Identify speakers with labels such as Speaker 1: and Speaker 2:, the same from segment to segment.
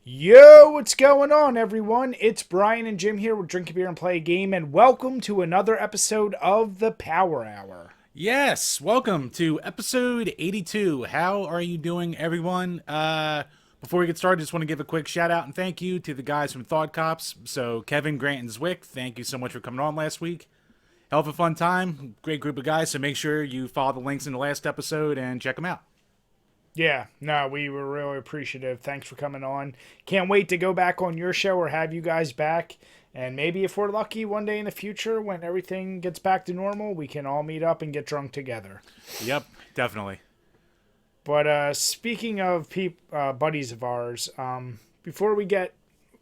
Speaker 1: Yo, what's going on, everyone? It's Brian and Jim here with Drink a Beer and Play a Game, and welcome to another episode of the Power Hour.
Speaker 2: Yes, welcome to episode 82. How are you doing, everyone? Before we get started, just want to give a quick shout out and thank you to the guys from Thought Cops. So, Kevin, Grant, and Zwick, thank you so much for coming on last week. Hell of a fun time. Great group of guys, so make sure you follow the links in the last episode and check them out.
Speaker 1: Yeah, no, we were really appreciative. Thanks for coming on. Can't wait to go back on your show or have you guys back. And maybe if we're lucky one day in the future, when everything gets back to normal, we can all meet up and get drunk together.
Speaker 2: Yep, definitely.
Speaker 1: But speaking of buddies of ours, before we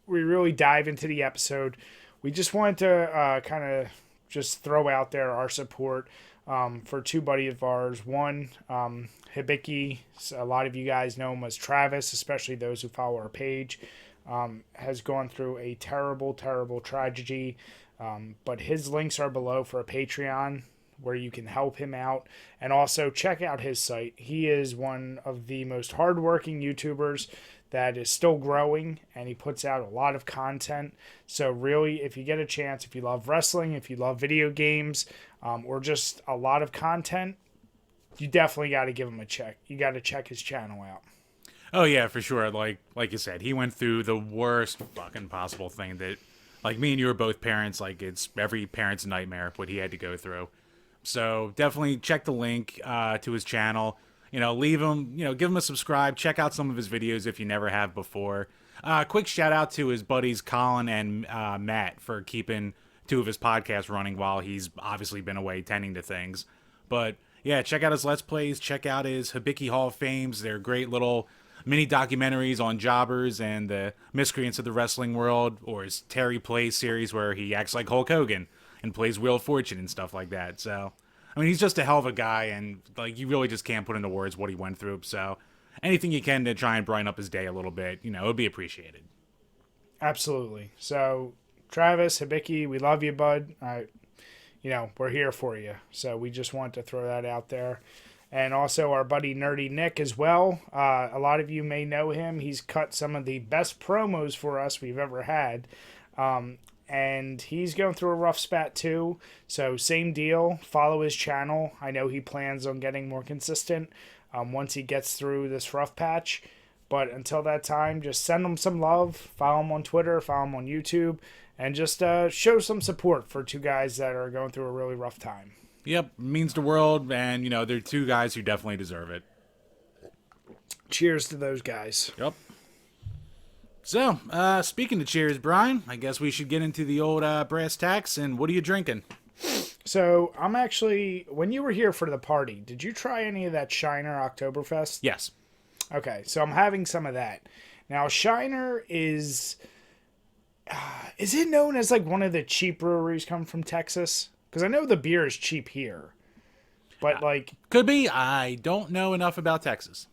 Speaker 1: really dive into the episode, we just wanted to kind of just throw out there our support for two buddies of ours. One, Hibiki, a lot of you guys know him as Travis, especially those who follow our page, has gone through a terrible, terrible tragedy. But his links are below for a Patreon where you can help him out. And also check out his site. He is one of the most hardworking YouTubers that is still growing, and he puts out a lot of content. So really, if you get a chance, if you love wrestling, if you love video games, or just a lot of content, you definitely got to give him a check. You got to check his channel out.
Speaker 2: Oh yeah, for sure. Like you said, he went through the worst fucking possible thing that, like, me and you are both parents. Like, it's every parent's nightmare what he had to go through. So definitely check the link to his channel. Leave him, give him a subscribe. Check out some of his videos if you never have before. Quick shout out to his buddies Colin and Matt for keeping two of his podcasts running while he's obviously been away tending to things. But yeah, check out his Let's Plays. Check out his Hibiki Hall of Fames. They're great little mini documentaries on jobbers and the miscreants of the wrestling world, or his Terry Plays series where he acts like Hulk Hogan and plays Wheel of Fortune and stuff like that. So, I mean, he's just a hell of a guy, and like, you really just can't put into words what he went through. So, anything you can to try and brighten up his day a little bit, it would be appreciated.
Speaker 1: Absolutely. So, Travis, Hibiki, we love you, bud. We're here for you. So we just want to throw that out there. And also our buddy Nerdy Nick as well. A lot of you may know him. He's cut some of the best promos for us we've ever had. And he's going through a rough spat too. So same deal. Follow his channel. I know he plans on getting more consistent once he gets through this rough patch. But until that time, just send him some love. Follow him on Twitter. Follow him on YouTube. And just show some support for two guys that are going through a really rough time.
Speaker 2: Yep, means the world, and they're two guys who definitely deserve it.
Speaker 1: Cheers to those guys.
Speaker 2: Yep. So, speaking of cheers, Brian, I guess we should get into the old brass tacks, and what are you drinking?
Speaker 1: So, I'm actually, when you were here for the party, did you try any of that Shiner Oktoberfest?
Speaker 2: Yes.
Speaker 1: Okay, so I'm having some of that. Now, Shiner is it known as like one of the cheap breweries come from Texas? Because I know the beer is cheap here. But like...
Speaker 2: Could be. I don't know enough about Texas.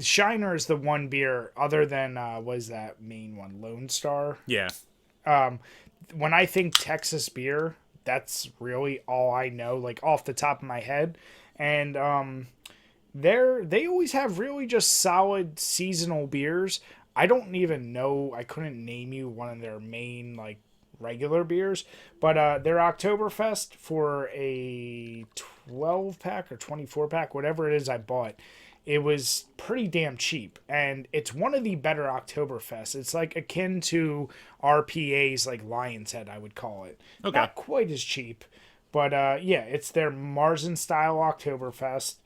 Speaker 1: Shiner is the one beer other than, what is that main one? Lone Star?
Speaker 2: Yeah.
Speaker 1: When I think Texas beer, that's really all I know, like off the top of my head. And they always have really just solid seasonal beers. I don't even know, I couldn't name you one of their main, like, regular beers, but their Oktoberfest for a 12-pack or 24-pack, whatever it is I bought, it was pretty damn cheap, and it's one of the better Oktoberfests. It's like akin to RPA's, like, Lion's Head, I would call it.
Speaker 2: Okay.
Speaker 1: Not quite as cheap, but yeah, it's their Marzen-style Oktoberfest.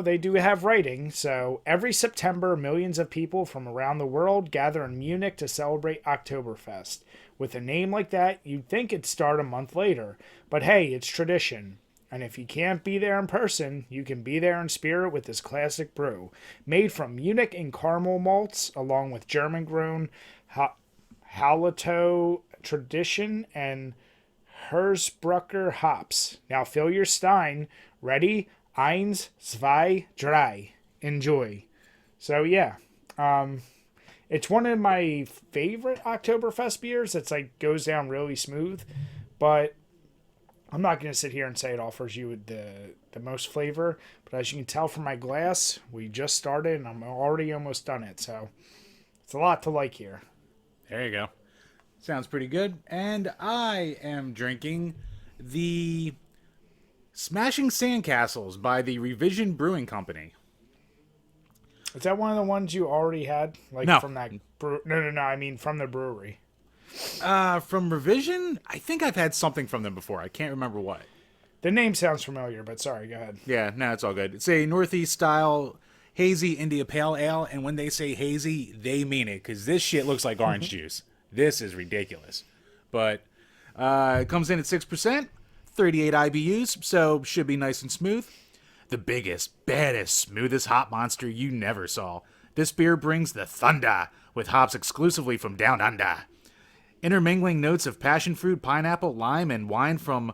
Speaker 1: They do have writing. So every September, millions of people from around the world gather in Munich to celebrate Oktoberfest. With a name like that, you'd think it'd start a month later. But hey, it's tradition. And if you can't be there in person, you can be there in spirit with this classic brew. Made from Munich and caramel malts, along with German-grown Hallertau tradition and Hersbrucker hops. Now fill your stein. Ready? Eins, zwei, drei. Enjoy. So yeah, it's one of my favorite Oktoberfest beers. It's like goes down really smooth, but I'm not going to sit here and say it offers you the most flavor, but as you can tell from my glass, we just started and I'm already almost done it. So it's a lot to like here.
Speaker 2: There you go. Sounds pretty good. And I am drinking the Smashing Sandcastles by the Revision Brewing Company.
Speaker 1: Is that one of the ones you already had? Like
Speaker 2: No.
Speaker 1: from that No, I mean from the brewery.
Speaker 2: From Revision? I think I've had something from them before. I can't remember what.
Speaker 1: The name sounds familiar, but sorry, go ahead.
Speaker 2: Yeah, no, it's all good. It's a Northeast style hazy India Pale Ale, and when they say hazy, they mean it, because this shit looks like orange juice. This is ridiculous. But it comes in at 6%, 38 IBUs, so should be nice and smooth. The biggest, baddest, smoothest hop monster you never saw. This beer brings the thunder, with hops exclusively from down under. Intermingling notes of passion fruit, pineapple, lime, and wine from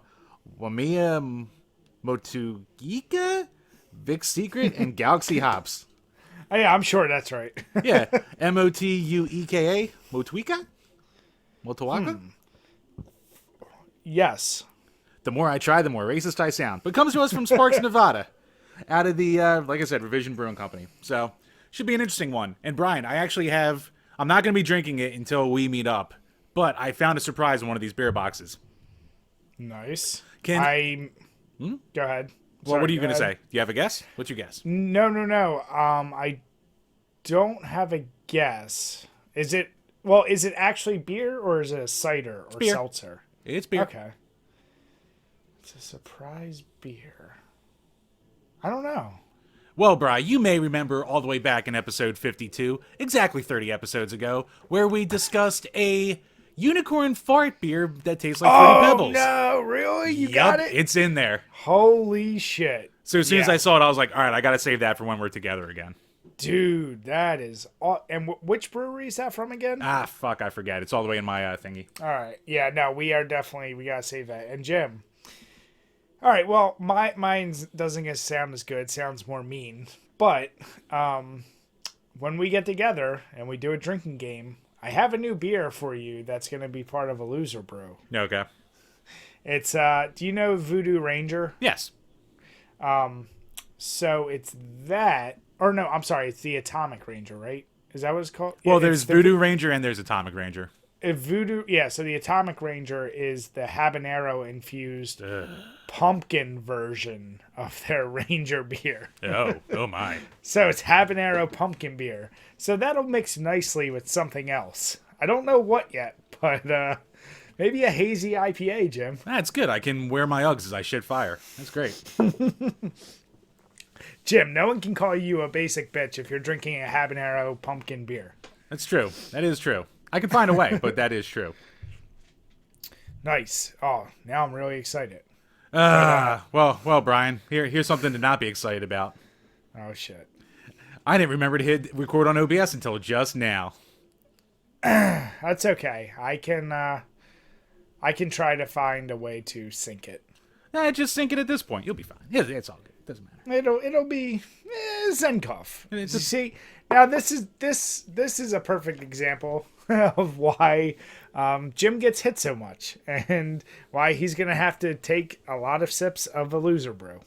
Speaker 2: Wamia Motueka, Vic's Secret, and Galaxy hops.
Speaker 1: Oh, yeah, I'm sure that's right.
Speaker 2: Yeah, Motueka, Motueka? Motueka?
Speaker 1: Yes.
Speaker 2: The more I try, the more racist I sound. But comes to us from Sparks, Nevada. Out of the, like I said, Revision Brewing Company. So, should be an interesting one. And Brian, I actually have, I'm not going to be drinking it until we meet up. But I found a surprise in one of these beer boxes.
Speaker 1: Nice.
Speaker 2: Go
Speaker 1: ahead.
Speaker 2: Well,
Speaker 1: Sorry,
Speaker 2: what are you
Speaker 1: go
Speaker 2: going to
Speaker 1: ahead.
Speaker 2: say? Do you have a guess? What's your guess?
Speaker 1: No. I don't have a guess. Is it actually beer or is it a cider or
Speaker 2: beer.
Speaker 1: seltzer?
Speaker 2: It's beer.
Speaker 1: Okay. It's a surprise beer. I don't know.
Speaker 2: Well, Bri, you may remember all the way back in episode 52, exactly 30 episodes ago, where we discussed a unicorn fart beer that tastes like Fruity Pebbles.
Speaker 1: No, really? You
Speaker 2: Yup,
Speaker 1: got it?
Speaker 2: it's in there.
Speaker 1: Holy shit.
Speaker 2: So as soon as
Speaker 1: Yeah.
Speaker 2: I saw it, I was like, all right, I got to save that for when we're together again.
Speaker 1: Dude, that is... And which brewery is that from again?
Speaker 2: Ah, fuck, I forget. It's all the way in my thingy.
Speaker 1: All right. Yeah, no, we got to save that. And Jim... All right, well, mine doesn't sound as good. It sounds more mean. But when we get together and we do a drinking game, I have a new beer for you that's going to be part of a loser brew.
Speaker 2: Okay.
Speaker 1: It's, do you know Voodoo Ranger?
Speaker 2: Yes.
Speaker 1: So it's that, or no, I'm sorry, it's the Atomic Ranger, right? Is that what it's called?
Speaker 2: Well,
Speaker 1: It's
Speaker 2: there's Voodoo Ranger and there's Atomic Ranger.
Speaker 1: So the Atomic Ranger is the habanero infused pumpkin version of their Ranger beer.
Speaker 2: Oh my.
Speaker 1: So it's habanero pumpkin beer. So that'll mix nicely with something else. I don't know what yet, but maybe a hazy IPA, Jim.
Speaker 2: That's good. I can wear my Uggs as I shit fire. That's great.
Speaker 1: Jim, no one can call you a basic bitch if you're drinking a habanero pumpkin beer.
Speaker 2: That's true. That is true. I can find a way, but that is
Speaker 1: Nice. Oh, now I'm really excited.
Speaker 2: Well, Brian, here's something to not be excited about.
Speaker 1: Oh, shit.
Speaker 2: I didn't remember to hit record on OBS until just now.
Speaker 1: That's okay. I can try to find a way to sync it.
Speaker 2: Just sync it at this point. You'll be fine. It's all good. Doesn't matter.
Speaker 1: It'll be Zen cuff. You
Speaker 2: It's a-
Speaker 1: see, now this is a perfect example of why Jim gets hit so much and why he's gonna have to take a lot of sips of a loser brew.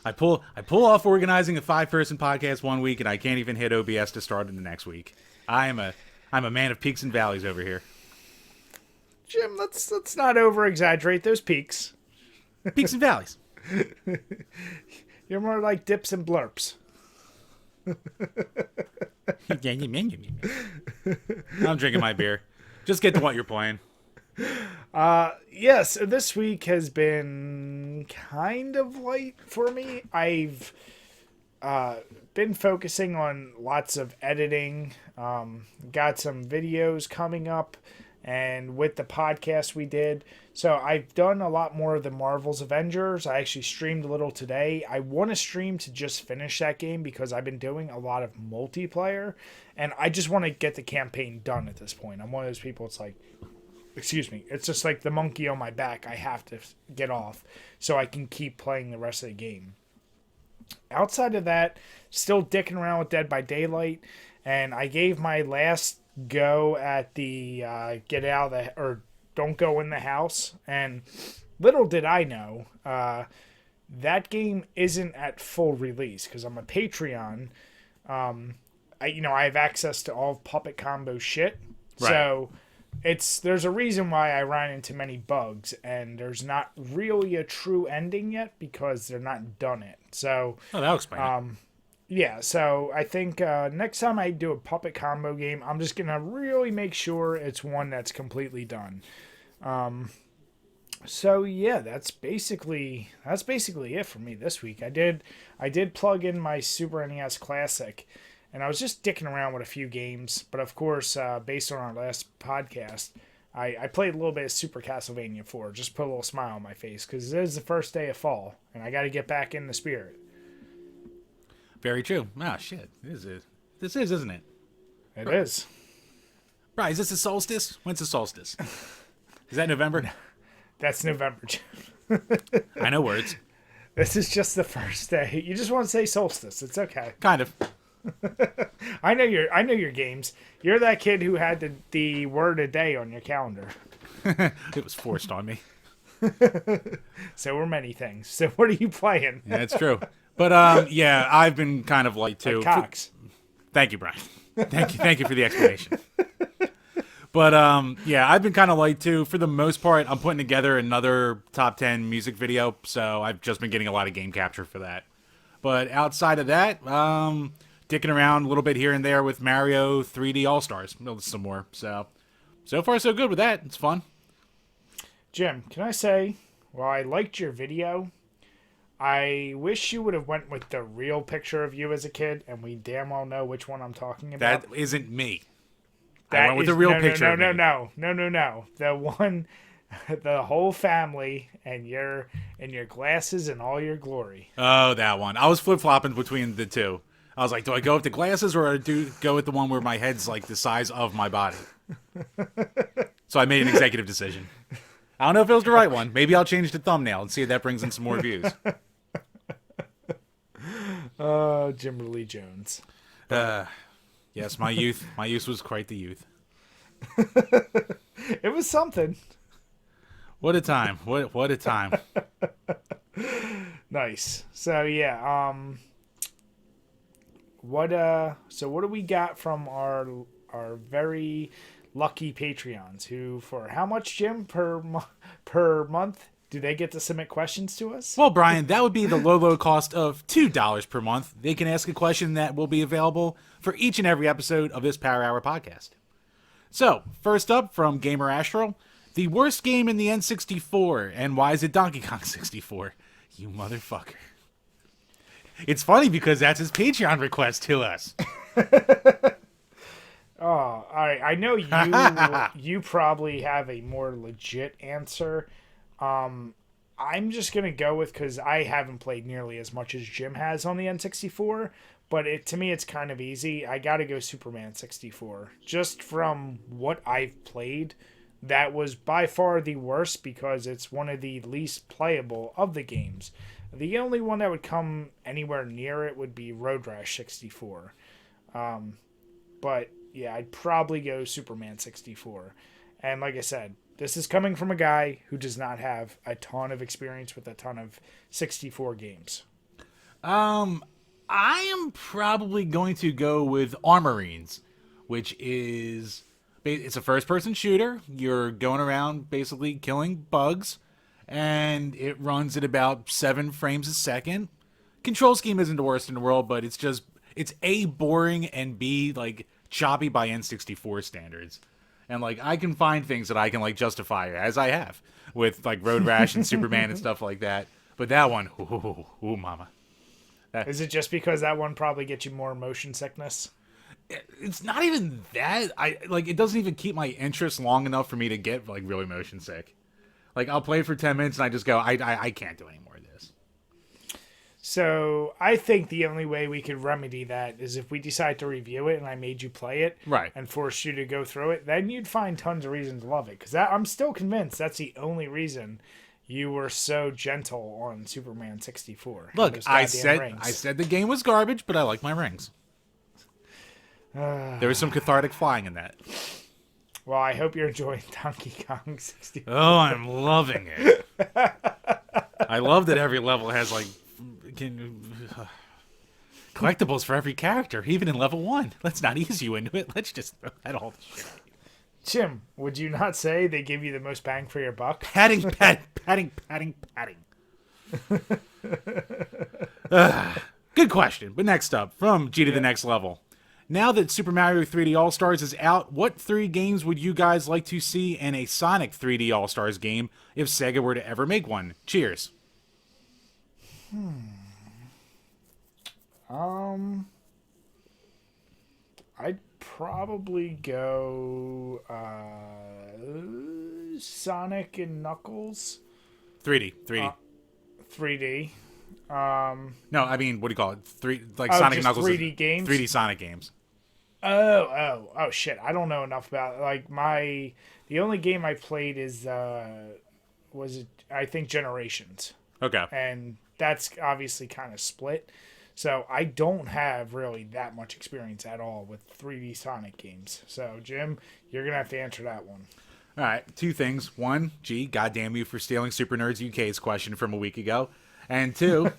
Speaker 2: I pull off organizing a 5-person podcast one week, and I can't even hit OBS to start in the next week. I'm a man of peaks and valleys over here.
Speaker 1: Jim, let's not over exaggerate those peaks.
Speaker 2: Peaks and valleys.
Speaker 1: You're more like dips and blurps.
Speaker 2: I'm drinking my beer. Just get to what you're playing.
Speaker 1: Yes, this week has been kind of light for me. I've been focusing on lots of editing. Got some videos coming up, and with the podcast we did. So I've done a lot more of the Marvel's Avengers. I actually streamed a little today. I want to stream to just finish that game because I've been doing a lot of multiplayer, and I just want to get the campaign done at this point. I'm one of those people, it's like, excuse me, it's just like the monkey on my back. I have to get off so I can keep playing the rest of the game. Outside of that, still dicking around with Dead by Daylight, and I gave my last go at the get out of the, or don't go in the house, and little did I know, that game isn't at full release because I'm a Patreon. I have access to all Puppet Combo shit.
Speaker 2: Right.
Speaker 1: So there's a reason why I ran into many bugs, and there's not really a true ending yet because they're not done it. So
Speaker 2: that'll explain it.
Speaker 1: yeah, so I think next time I do a Puppet Combo game, I'm just gonna really make sure it's one that's completely done. So yeah, that's basically it for me this week. I did plug in my Super NES Classic, and I was just dicking around with a few games. But of course, based on our last podcast, I played a little bit of Super Castlevania 4, just put a little smile on my face because it is the first day of fall, and I got to get back in the spirit.
Speaker 2: Very true. Ah, shit. This is, isn't it?
Speaker 1: It is.
Speaker 2: Right, is this the solstice? When's the solstice? Is that November?
Speaker 1: That's November.
Speaker 2: I know words.
Speaker 1: This is just the first day. You just want to say solstice. It's okay.
Speaker 2: Kind of.
Speaker 1: I know your games. You're that kid who had the word a day on your calendar.
Speaker 2: It was forced on me.
Speaker 1: So were many things. So what are you playing?
Speaker 2: Yeah, it's true. But yeah, I've been kind of light too.
Speaker 1: Like Cox.
Speaker 2: Thank you, Brian. Thank you for the explanation. But yeah, I've been kind of light too. For the most part, I'm putting together another top 10 music video, so I've just been getting a lot of game capture for that. But outside of that, dicking around a little bit here and there with Mario 3D All-Stars. Some more. So far so good with that. It's fun.
Speaker 1: Jim, can I say, well, I liked your video. I wish you would have went with the real picture of you as a kid, and we damn well know which one I'm talking about.
Speaker 2: That isn't me.
Speaker 1: That
Speaker 2: I went with the real picture.
Speaker 1: No. The one, the whole family, and your glasses and all your glory.
Speaker 2: Oh, that one. I was flip-flopping between the two. I was like, do I go with the glasses or do go with the one where my head's like the size of my body? So I made an executive decision. I don't know if it was the right one. Maybe I'll change the thumbnail and see if that brings in some more views.
Speaker 1: Jim Lee Jones.
Speaker 2: Yes, my youth was quite the youth.
Speaker 1: It was something.
Speaker 2: What a time. What a time.
Speaker 1: Nice. So yeah, what do we got from our very lucky Patreons who, for how much, Jim, per month do they get to submit questions to us?
Speaker 2: Well, Brian, that would be the low cost of $2 per month. They can ask a question that will be available for each and every episode of this Power Hour podcast. So, first up from Gamer Astro, the worst game in the N64, and why is it Donkey Kong 64? You motherfucker. It's funny because that's his Patreon request to us.
Speaker 1: Oh, all right. I know you probably have a more legit answer. I'm just gonna go with, because I haven't played nearly as much as Jim has on the N64, but to me it's kind of easy. I gotta go Superman 64. Just from what I've played, that was by far the worst because it's one of the least playable of the games. The only one that would come anywhere near it would be Road Rash 64. But yeah, I'd probably go Superman 64. And like I said, this is coming from a guy who does not have a ton of experience with a ton of 64 games.
Speaker 2: I am probably going to go with Armorines, which is... It's a first-person shooter. You're going around basically killing bugs, and it runs at about 7 frames a second. Control scheme isn't the worst in the world, but it's A, boring, and B, like, choppy by N64 standards. And, like, I can find things that I can, like, justify, as I have, with, like, Road Rash and Superman and stuff like that. But that one, ooh, mama.
Speaker 1: Is it just because that one probably gets you more motion sickness?
Speaker 2: It's not even that. It doesn't even keep my interest long enough for me to get, like, really motion sick. Like, I'll play for 10 minutes and I just go, I can't do any more of this.
Speaker 1: So I think the only way we could remedy that is if we decide to review it and I made you play it,
Speaker 2: right,
Speaker 1: and forced you to go through it. Then you'd find tons of reasons to love it. Because I'm still convinced that's the only reason you were so gentle on Superman 64.
Speaker 2: Look, I said the game was garbage, but I like my rings. There was some cathartic flying in that.
Speaker 1: Well, I hope you're enjoying Donkey Kong 64.
Speaker 2: Oh, I'm loving it. I love that every level has like collectibles for every character, even in level 1. Let's not ease you into it. Let's just throw that all the shit.
Speaker 1: Jim, would you not say they give you the most bang for your buck?
Speaker 2: Padding. Good question. But next up, from G to the next level. Now that Super Mario 3D All-Stars is out, what 3 games would you guys like to see in a Sonic 3D All-Stars game if Sega were to ever make one? Cheers.
Speaker 1: I'd probably go Sonic and Knuckles
Speaker 2: 3D.
Speaker 1: 3D.
Speaker 2: No, I mean, what do you call it? Sonic
Speaker 1: just
Speaker 2: and Knuckles.
Speaker 1: 3D games?
Speaker 2: 3D Sonic games.
Speaker 1: Oh shit! I don't know enough about it. Like the only game I played is was it? I think Generations,
Speaker 2: Okay.
Speaker 1: and that's obviously kind of split. So I don't have really that much experience at all with 3D Sonic games. So Jim, you're gonna have to answer that one.
Speaker 2: All right, 2 things. 1, gee, goddamn you for stealing Super Nerds UK's question from a week ago. And 2,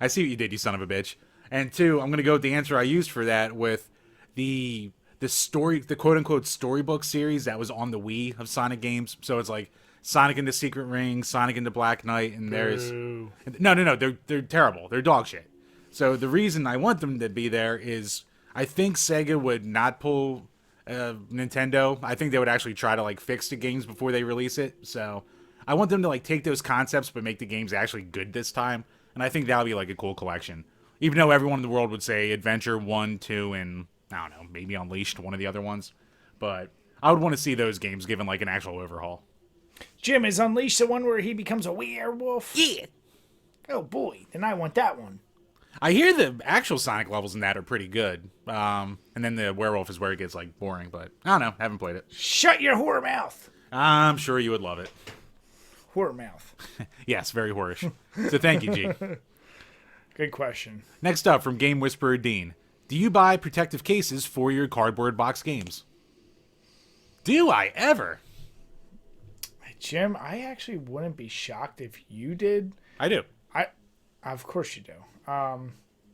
Speaker 2: I see what you did, you son of a bitch. And 2, I'm going to go with the answer I used for that with the quote-unquote storybook series that was on the Wii of Sonic games. So it's like Sonic and the Secret Ring, Sonic and the Black Knight, and there's...
Speaker 1: Boo.
Speaker 2: No, they're terrible. They're dog shit. So the reason I want them to be there is I think Sega would not pull Nintendo. I think they would actually try to like fix the games before they release it. So I want them to like take those concepts but make the games actually good this time. And I think that'll be like a cool collection. Even though everyone in the world would say Adventure 1, 2, and I don't know, maybe Unleashed, one of the other ones. But I would want to see those games given like an actual overhaul.
Speaker 1: Jim, is Unleashed the one where he becomes a werewolf?
Speaker 2: Yeah.
Speaker 1: Oh boy, then I want that one.
Speaker 2: I hear the actual Sonic levels in that are pretty good. And then the werewolf is where it gets like boring, but I don't know, haven't played it.
Speaker 1: Shut your whore mouth.
Speaker 2: I'm sure you would love it.
Speaker 1: Whore mouth.
Speaker 2: Yes, very whorish. So thank you, G.
Speaker 1: Good question.
Speaker 2: Next up from Game Whisperer Dean. Do you buy protective cases for your cardboard box games? Do I ever?
Speaker 1: Jim, I actually wouldn't be shocked if you did.
Speaker 2: I do.
Speaker 1: Of course you do.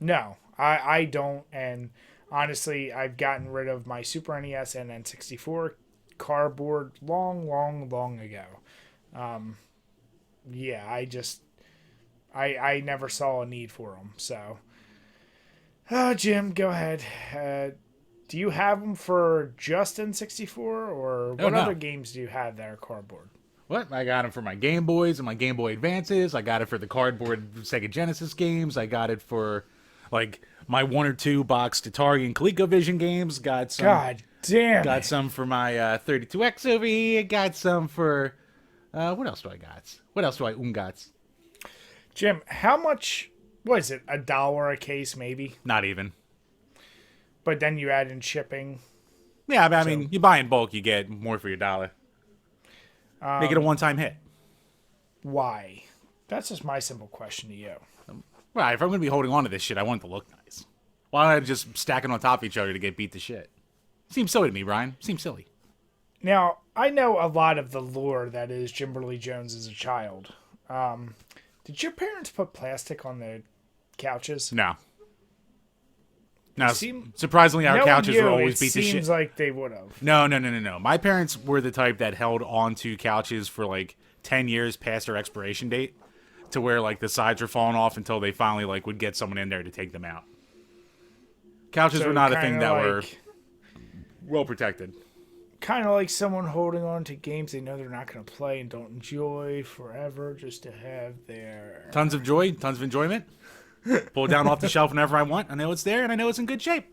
Speaker 1: No, I don't. And honestly, I've gotten rid of my Super NES and N64 cardboard long ago. Yeah, I never saw a need for them. So, Jim, go ahead. Do you have them for just N64, or what other games do you have that are cardboard?
Speaker 2: What? I got them for my Game Boys and my Game Boy Advances. I got it for the cardboard Sega Genesis games. I got it for, like, my 1 or 2 box Atari and ColecoVision games. Got some.
Speaker 1: God damn.
Speaker 2: Got some for my 32X over here. Got some for. What else do I got? What else do I got?
Speaker 1: Jim, how much was it? $1 a case, maybe?
Speaker 2: Not even.
Speaker 1: But then you add in shipping.
Speaker 2: Yeah, but I mean, you buy in bulk, you get more for your dollar. Make it a one-time hit.
Speaker 1: Why? That's just my simple question to you.
Speaker 2: Right, if I'm going to be holding on to this shit, I want it to look nice. Why don't I just stack it on top of each other to get beat to shit? Seems silly to me, Brian. Seems silly.
Speaker 1: Now, I know a lot of the lore that is Kimberly Jones as a child. Did your parents put plastic on the couches?
Speaker 2: No. No, surprisingly, our couches were always beat to shit.
Speaker 1: It seems like they would have.
Speaker 2: No. My parents were the type that held onto couches for like 10 years past their expiration date, to where like the sides were falling off until they finally like would get someone in there to take them out. Couches were not a thing that were well protected.
Speaker 1: Kind of like someone holding on to games they know they're not going to play and don't enjoy forever, just to have their
Speaker 2: tons of joy, tons of enjoyment. Pull it down off the shelf whenever I want. I know it's there, and I know it's in good shape.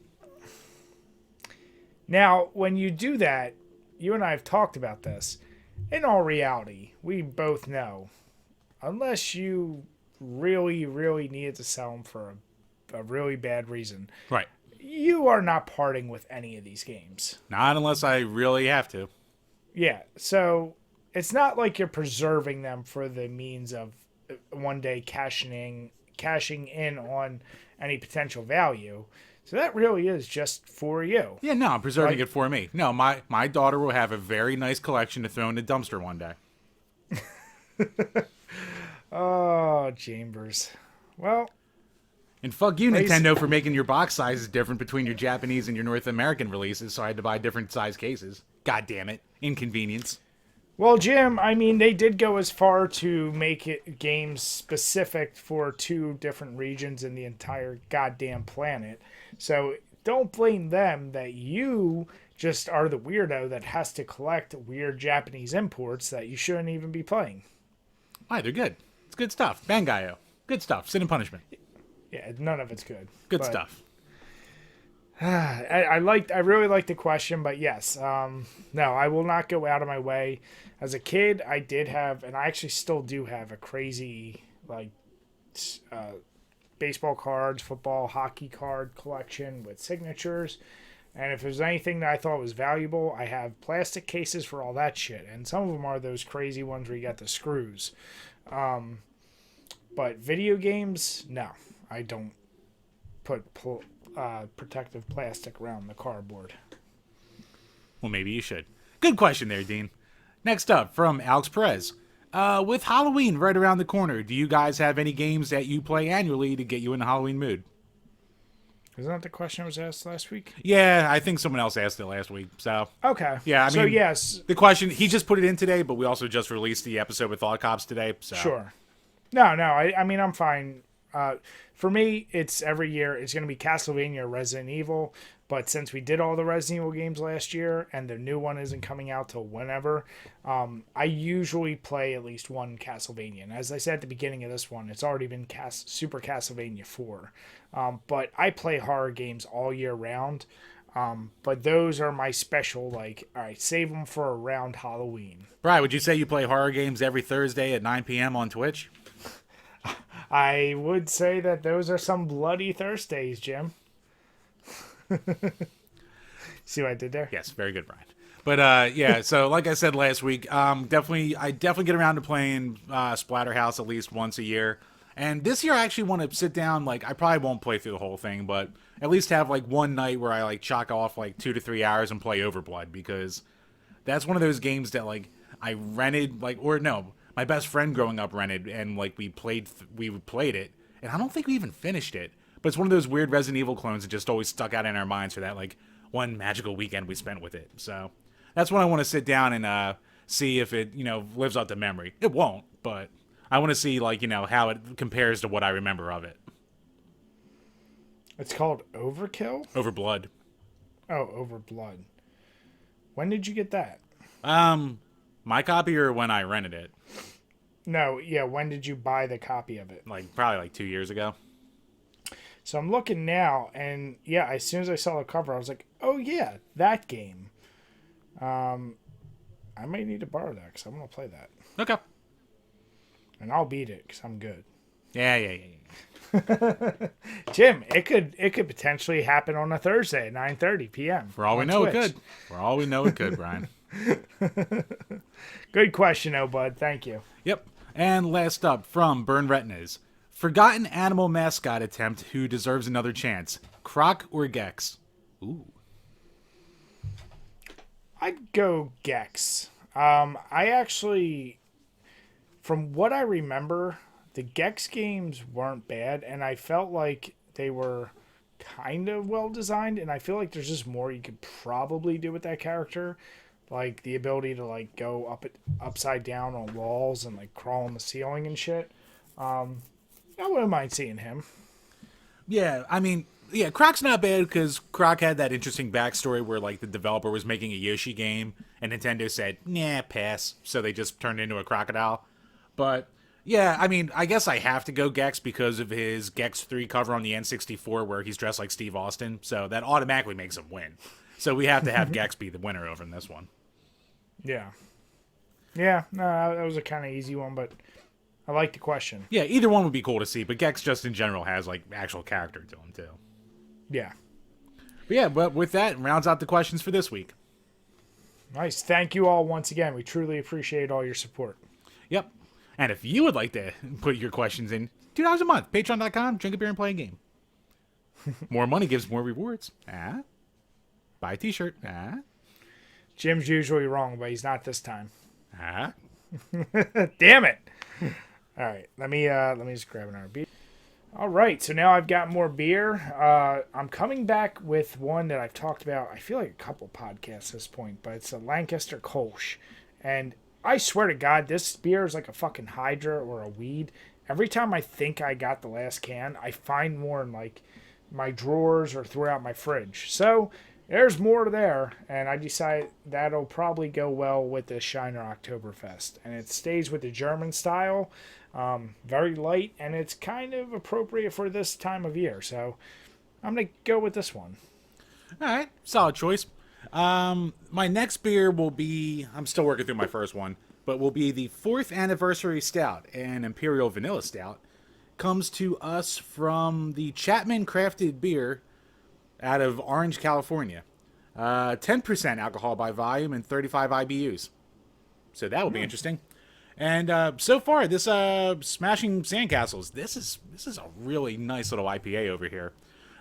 Speaker 1: Now, when you do that, you and I have talked about this. In all reality, we both know, unless you really, really needed to sell them for a really bad reason,
Speaker 2: right?
Speaker 1: You are not parting with any of these games.
Speaker 2: Not unless I really have to.
Speaker 1: Yeah, so it's not like you're preserving them for the means of one day cashing in on any potential value. So that really is just for you.
Speaker 2: Yeah, no, I'm preserving
Speaker 1: Like-
Speaker 2: it for me. No, my daughter will have a very nice collection to throw in the dumpster one day.
Speaker 1: Oh, Chambers. Well,
Speaker 2: And fuck you,
Speaker 1: Nice.
Speaker 2: Nintendo, for making your box sizes different between your Japanese and your North American releases, so I had to buy different size cases. God damn it. Inconvenience.
Speaker 1: well, Jim, I mean, they did go as far to make it games specific for 2 different regions in the entire goddamn planet. So don't blame them that you just are the weirdo that has to collect weird Japanese imports that you shouldn't even be playing.
Speaker 2: Why, they're good. It's good stuff. Bangayo. Good stuff. Sin and Punishment.
Speaker 1: Yeah, none of it's good.
Speaker 2: Good
Speaker 1: But
Speaker 2: stuff.
Speaker 1: I really liked the question, but yes, no, I will not go out of my way. As a kid, I did have, and I actually still do have a crazy baseball cards, football, hockey card collection with signatures. And if there's anything that I thought was valuable, I have plastic cases for all that shit. And some of them are those crazy ones where you got the screws. But video games, no, I don't put protective plastic around the cardboard.
Speaker 2: Well, maybe you should. Good question there, Dean. Next up, from Alex Perez. With Halloween right around the corner, do you guys have any games that you play annually to get you in the Halloween mood?
Speaker 1: Isn't that the question that was asked last week?
Speaker 2: Yeah, I think someone else asked it last week. So
Speaker 1: Okay.
Speaker 2: Yeah, I
Speaker 1: so
Speaker 2: mean-
Speaker 1: yes,
Speaker 2: the question, he just put it in today, but we also just released the episode with Thought Cops today. So
Speaker 1: sure. No, I mean, I'm fine. For me, it's every year. It's going to be Castlevania or Resident Evil. But since we did all the Resident Evil games last year and the new one isn't coming out till whenever, I usually play at least one Castlevania. And as I said at the beginning of this one, it's already been Super Castlevania 4. But I play horror games all year round. But those are my special, like, all right, save them for around Halloween.
Speaker 2: Brian, would you say you play horror games every Thursday at 9 p.m. on Twitch?
Speaker 1: I would say that those are some bloody Thursdays, Jim. See what I did there?
Speaker 2: Yes, very good, Brian. But yeah, so like I said last week, I definitely get around to playing Splatterhouse at least once a year. And this year I actually want to sit down, like, I probably won't play through the whole thing, but at least have like one night where I like chalk off like 2 to 3 hours and play Overblood, because that's one of those games that like I rented, like, or no, my best friend growing up rented, and like we played it, and I don't think we even finished it. But it's one of those weird Resident Evil clones that just always stuck out in our minds for that like one magical weekend we spent with it. So that's when I want to sit down and see if it, lives up to memory. It won't, but I want to see like, how it compares to what I remember of it.
Speaker 1: It's called Overkill?
Speaker 2: Overblood.
Speaker 1: Oh, Overblood. When did you get that?
Speaker 2: My copy or when I rented it?
Speaker 1: No, yeah, when did you buy the copy of it?
Speaker 2: Like probably like 2 years ago.
Speaker 1: So I'm looking now, and yeah, as soon as I saw the cover, I was like, oh yeah, that game. I might need to borrow that because I'm going to play that.
Speaker 2: Okay.
Speaker 1: And I'll beat it because I'm good.
Speaker 2: Yeah.
Speaker 1: Jim, it could potentially happen on a Thursday at 9:30 p.m.
Speaker 2: For all we
Speaker 1: on
Speaker 2: know,
Speaker 1: Twitch.
Speaker 2: it could. For all we know, it could, Brian.
Speaker 1: Good question, though, bud. Thank you.
Speaker 2: Yep. And last up, from Burn Retinas. Forgotten animal mascot attempt who deserves another chance. Croc or Gex? Ooh.
Speaker 1: I'd go Gex. I actually, from what I remember, the Gex games weren't bad, and I felt like they were kind of well designed, and I feel like there's just more you could probably do with that character, like the ability to like go upside down on walls and like crawl on the ceiling and shit. I wouldn't mind seeing him.
Speaker 2: Yeah, I mean, yeah, Croc's not bad because Croc had that interesting backstory where like the developer was making a Yoshi game and Nintendo said, nah, pass. So they just turned into a Crocodile. But yeah, I mean, I guess I have to go Gex because of his Gex 3 cover on the N64 where he's dressed like Steve Austin. So that automatically makes him win. So we have to have Gex be the winner over in this one.
Speaker 1: Yeah. Yeah, no, that was a kind of easy one, but I like the question.
Speaker 2: Yeah, either one would be cool to see, but Gex just in general has like actual character to him too.
Speaker 1: Yeah.
Speaker 2: But yeah, but with that, rounds out the questions for this week.
Speaker 1: Nice. Thank you all once again. We truly appreciate all your support.
Speaker 2: Yep. And if you would like to put your questions in, $2 a month, patreon.com, drink a beer and play a game. More money gives more rewards. Buy a t-shirt.
Speaker 1: Jim's usually wrong, but he's not this time.
Speaker 2: Ah.
Speaker 1: Damn it! All right, let me just grab another beer. All right, so now I've got more beer. I'm coming back with one that I've talked about, I feel like a couple podcasts at this point, but it's a Lancaster Kolsch. And I swear to God, this beer is like a fucking hydra or a weed. Every time I think I got the last can, I find more in like my drawers or throughout my fridge. So there's more there, and I decided that'll probably go well with the Shiner Oktoberfest. And it stays with the German style. Very light, and it's kind of appropriate for this time of year. So I'm going to go with this one.
Speaker 2: All right. Solid choice. My next beer will be, I'm still working through my first one, but will be the 4th Anniversary Stout, an Imperial Vanilla Stout. Comes to us from the Chapman Crafted Beer out of Orange, California. 10% alcohol by volume and 35 IBUs. So that will be interesting. And so far, this Smashing Sandcastles, this is a really nice little IPA over here.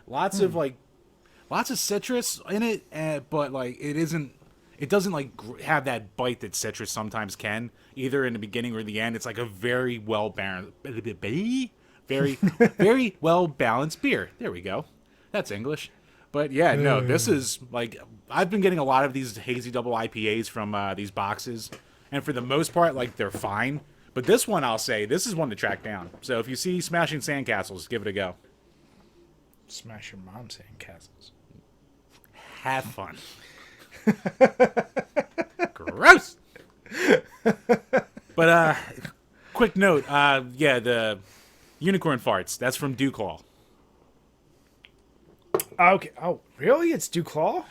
Speaker 2: Lots of citrus in it, but like it doesn't like have that bite that citrus sometimes can, either in the beginning or the end. It's like a very well balanced, very well balanced beer. There we go. That's English. But yeah, no, this is like, I've been getting a lot of these hazy double IPAs from these boxes. And for the most part, like, they're fine. But this one, I'll say, this is one to track down. So if you see Smashing Sandcastles, give it a go.
Speaker 1: Smash your mom's sandcastles.
Speaker 2: Have fun. Gross! But, quick note. Yeah, the unicorn farts. That's from Dewclaw.
Speaker 1: Okay. Oh, really? It's Dewclaw?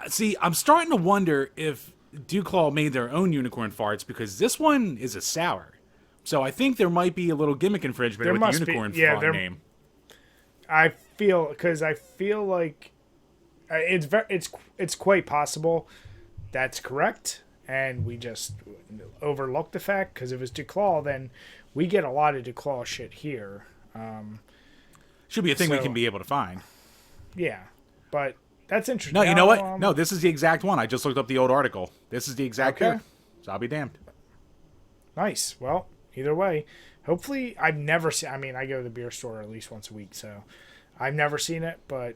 Speaker 2: See, I'm starting to wonder if Dewclaw made their own unicorn farts, because this one is a sour. So I think there might be a little gimmick infringement with the unicorn font name.
Speaker 1: I feel like it's quite possible that's correct, and we just overlooked the fact, because if it's Dewclaw, then we get a lot of Dewclaw shit here.
Speaker 2: Should be a thing we can be able to find.
Speaker 1: Yeah, but that's interesting.
Speaker 2: No, you know what? No, this is the exact one. I just looked up the old article. This is the exact beer. So I'll be damned.
Speaker 1: Nice. Well, either way, hopefully I've never seen... I mean, I go to the beer store at least once a week, so I've never seen it, but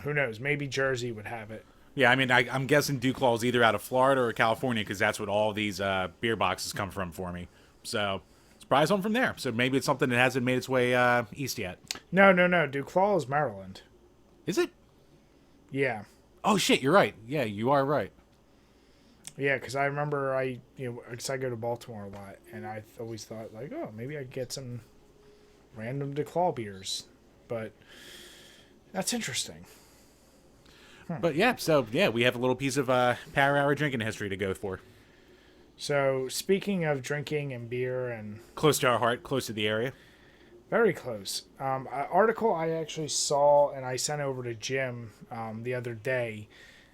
Speaker 1: who knows? Maybe Jersey would have it.
Speaker 2: Yeah, I mean, I'm guessing Dewclaw is either out of Florida or California, because that's what all these beer boxes come from for me. So it's probably something from there. So maybe it's something that hasn't made its way east yet.
Speaker 1: No. Dewclaw is Maryland.
Speaker 2: Is it?
Speaker 1: Yeah.
Speaker 2: Oh, shit, you're right. Yeah, you are right.
Speaker 1: Yeah, because I remember because I go to Baltimore a lot, and I always thought, like, oh, maybe I could get some random Dewclaw beers. But that's interesting.
Speaker 2: But yeah, so yeah, we have a little piece of Power Hour drinking history to go for.
Speaker 1: So speaking of drinking and beer and...
Speaker 2: Close to our heart, close to the area.
Speaker 1: Very close. An article I actually saw and I sent over to Jim the other day.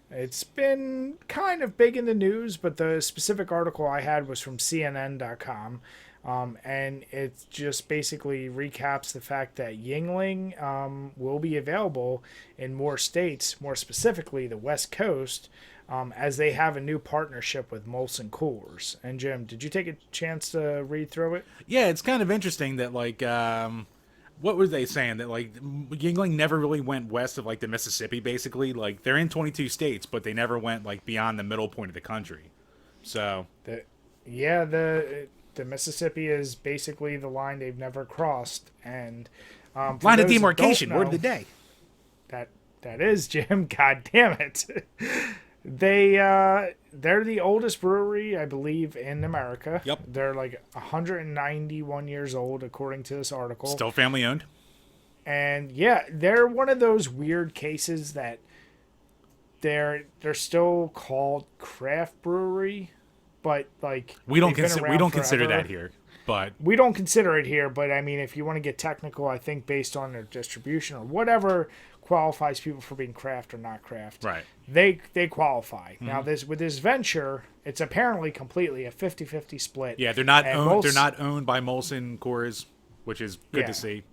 Speaker 1: It's been kind of big in the news, but the specific article I had was from CNN.com. And it just basically recaps the fact that Yuengling will be available in more states, more specifically the West Coast, as they have a new partnership with Molson Coors. And Jim, did you take a chance to read through it?
Speaker 2: Yeah, it's kind of interesting that, like, what were they saying? That, like, Yuengling never really went west of, like, the Mississippi, basically. Like, they're in 22 states, but they never went, like, beyond the middle point of the country. So...
Speaker 1: The Mississippi is basically the line they've never crossed, and
Speaker 2: line of demarcation. Word of the day.
Speaker 1: That is, Jim. God damn it! They're the oldest brewery, I believe, in America.
Speaker 2: Yep.
Speaker 1: They're like 191 years old, according to this article.
Speaker 2: Still family owned.
Speaker 1: And yeah, they're one of those weird cases that they're still called craft brewery. But like
Speaker 2: we don't consider that here. But
Speaker 1: we don't consider it here. But I mean, if you want to get technical, I think based on their distribution or whatever qualifies people for being craft or not craft,
Speaker 2: right?
Speaker 1: They qualify. Mm-hmm. Now with this venture, it's apparently completely a 50-50 split.
Speaker 2: Yeah, they're not owned. They're not owned by Molson Coors, which is good to see.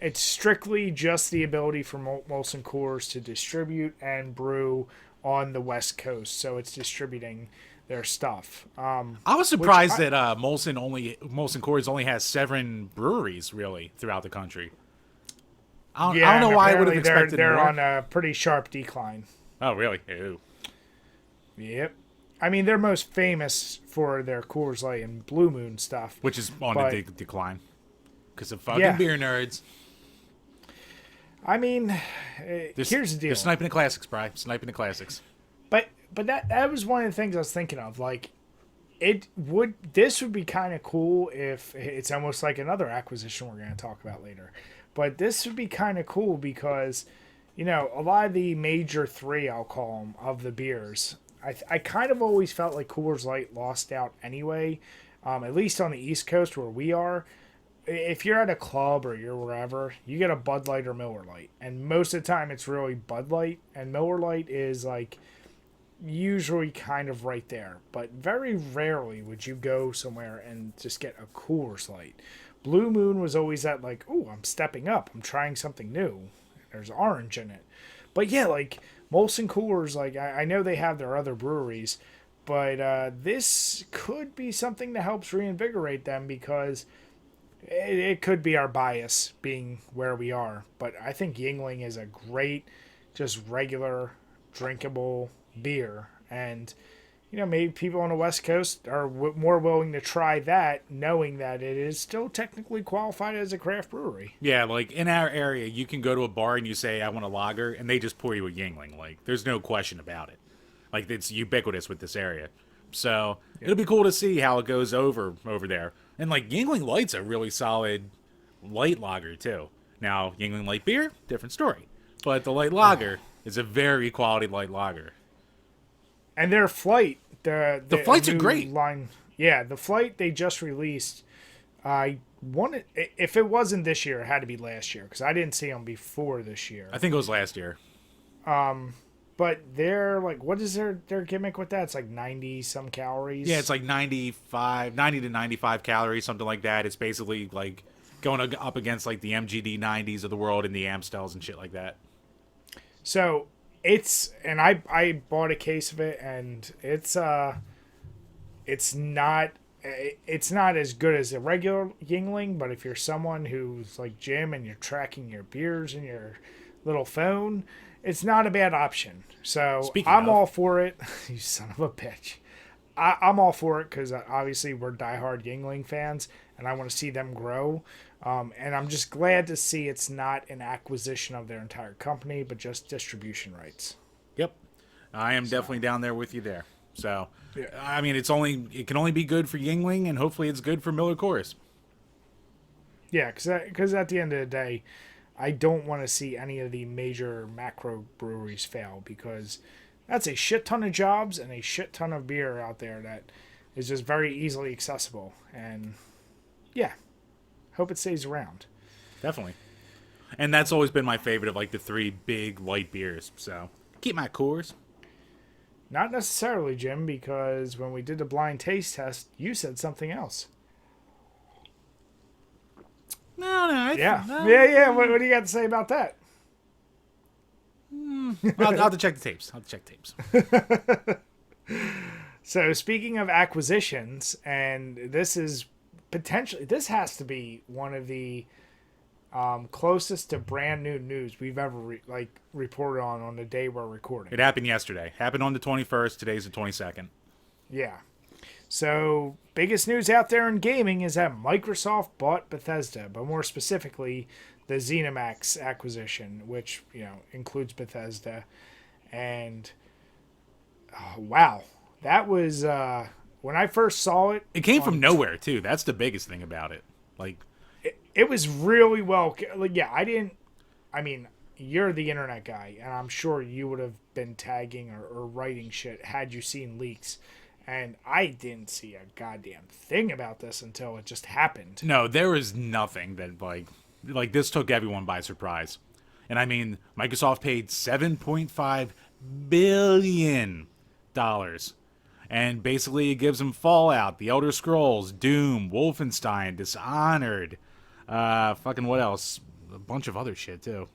Speaker 1: It's strictly just the ability for Molson Coors to distribute and brew on the West Coast. So it's distributing their stuff.
Speaker 2: I was surprised that Molson Coors only has 7 breweries really throughout the country. I don't know why I would have expected
Speaker 1: they're
Speaker 2: more.
Speaker 1: on a pretty sharp decline.
Speaker 2: Oh, really? Ew.
Speaker 1: Yep. I mean, they're most famous for their Coors Light and Blue Moon stuff.
Speaker 2: Which is on a decline. Because of fucking beer nerds.
Speaker 1: I mean, here's the deal.
Speaker 2: They're sniping the classics, Bri. Sniping the classics.
Speaker 1: But that was one of the things I was thinking of. Like, this would be kind of cool if it's almost like another acquisition we're going to talk about later. But this would be kind of cool because, a lot of the major 3, I'll call them, of the beers, I kind of always felt like Coors Light lost out anyway, at least on the East Coast where we are. If you're at a club or you're wherever, you get a Bud Light or Miller Light. And most of the time it's really Bud Light, and Miller Light is like usually kind of right there. But very rarely would you go somewhere and just get a Coors Light. Blue Moon was always that like, ooh, I'm stepping up. I'm trying something new. There's orange in it. But yeah, like Molson Coors, like I know they have their other breweries, but this could be something that helps reinvigorate them because it could be our bias being where we are. But I think Yuengling is a great, just regular, drinkable beer. And, maybe people on the West Coast are more willing to try that, knowing that it is still technically qualified as a craft brewery.
Speaker 2: Yeah, like in our area, you can go to a bar and you say, I want a lager, and they just pour you a Yuengling. Like, there's no question about it. Like, it's ubiquitous with this area. So, it'll be cool to see how it goes over there. And, like, Yuengling Light's a really solid light lager, too. Now, Yuengling Light beer, different story. But the light lager is a very quality light lager.
Speaker 1: And their flight, the
Speaker 2: flights are great.
Speaker 1: Line, yeah, the flight they just released, I wanted, if it wasn't this year, it had to be last year, because I didn't see them before this year.
Speaker 2: I think it was last year.
Speaker 1: But they're like, what is their gimmick with that? It's like 90 some calories.
Speaker 2: Yeah, it's like 90 to 95 calories, something like that. It's basically like going up against like the MGD 90s of the world and the Amstels and shit like that.
Speaker 1: So and I bought a case of it, and it's not as good as a regular Yuengling, but if you're someone who's like Jim and you're tracking your beers in your little phone, it's not a bad option. So I'm all for it. You son of a bitch. I'm all for it because obviously we're diehard Yuengling fans, and I want to see them grow. And I'm just glad to see it's not an acquisition of their entire company, but just distribution rights.
Speaker 2: Yep. I am definitely down there with you there. So,
Speaker 1: yeah.
Speaker 2: I mean, it can only be good for Yuengling, and hopefully it's good for Miller Coors.
Speaker 1: Yeah, because at the end of the day, I don't want to see any of the major macro breweries fail, because that's a shit ton of jobs and a shit ton of beer out there that is just very easily accessible. And yeah, hope it stays around.
Speaker 2: Definitely. And that's always been my favorite of like the 3 big light beers. So keep my Coors.
Speaker 1: Not necessarily, Jim, because when we did the blind taste test, you said something else.
Speaker 2: No.
Speaker 1: Yeah. What do you got to say about that?
Speaker 2: I'll have to check the tapes.
Speaker 1: So speaking of acquisitions, and this has to be one of the closest to brand new news we've ever reported on the day we're recording.
Speaker 2: It happened yesterday. Happened on the 21st. Today's the 22nd.
Speaker 1: Yeah. So biggest news out there in gaming is that Microsoft bought Bethesda, but more specifically the ZeniMax acquisition, which includes Bethesda. And wow, that was when I first saw it.
Speaker 2: It came from nowhere too. That's the biggest thing about it. Like,
Speaker 1: it was really well. Yeah, I mean, you're the internet guy, and I'm sure you would have been tagging or writing shit had you seen leaks. And I didn't see a goddamn thing about this until it just happened.
Speaker 2: No, there was nothing that like this took everyone by surprise. And I mean, Microsoft paid $7.5 billion. And basically it gives them Fallout, The Elder Scrolls, Doom, Wolfenstein, Dishonored, fucking what else? a bunch of other shit too.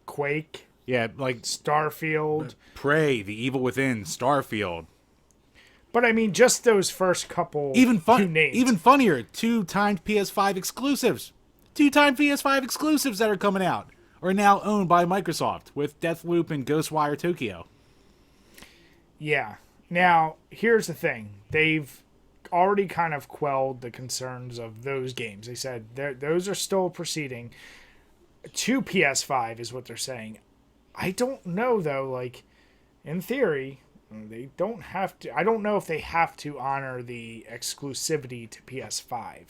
Speaker 1: Quake,
Speaker 2: Yeah, like
Speaker 1: Starfield.
Speaker 2: Prey, The Evil Within, Starfield.
Speaker 1: But I mean, just those first couple
Speaker 2: Even
Speaker 1: you named.
Speaker 2: even funnier, 2 timed PS5 exclusives. 2 timed PS5 exclusives that are coming out are now owned by Microsoft with Deathloop and Ghostwire Tokyo.
Speaker 1: Yeah. Now, here's the thing. They've already kind of quelled the concerns of those games. They said those are still proceeding to PS5 is what they're saying. I don't know, though. Like, in theory, they don't have to. I don't know if they have to honor the exclusivity to PS5.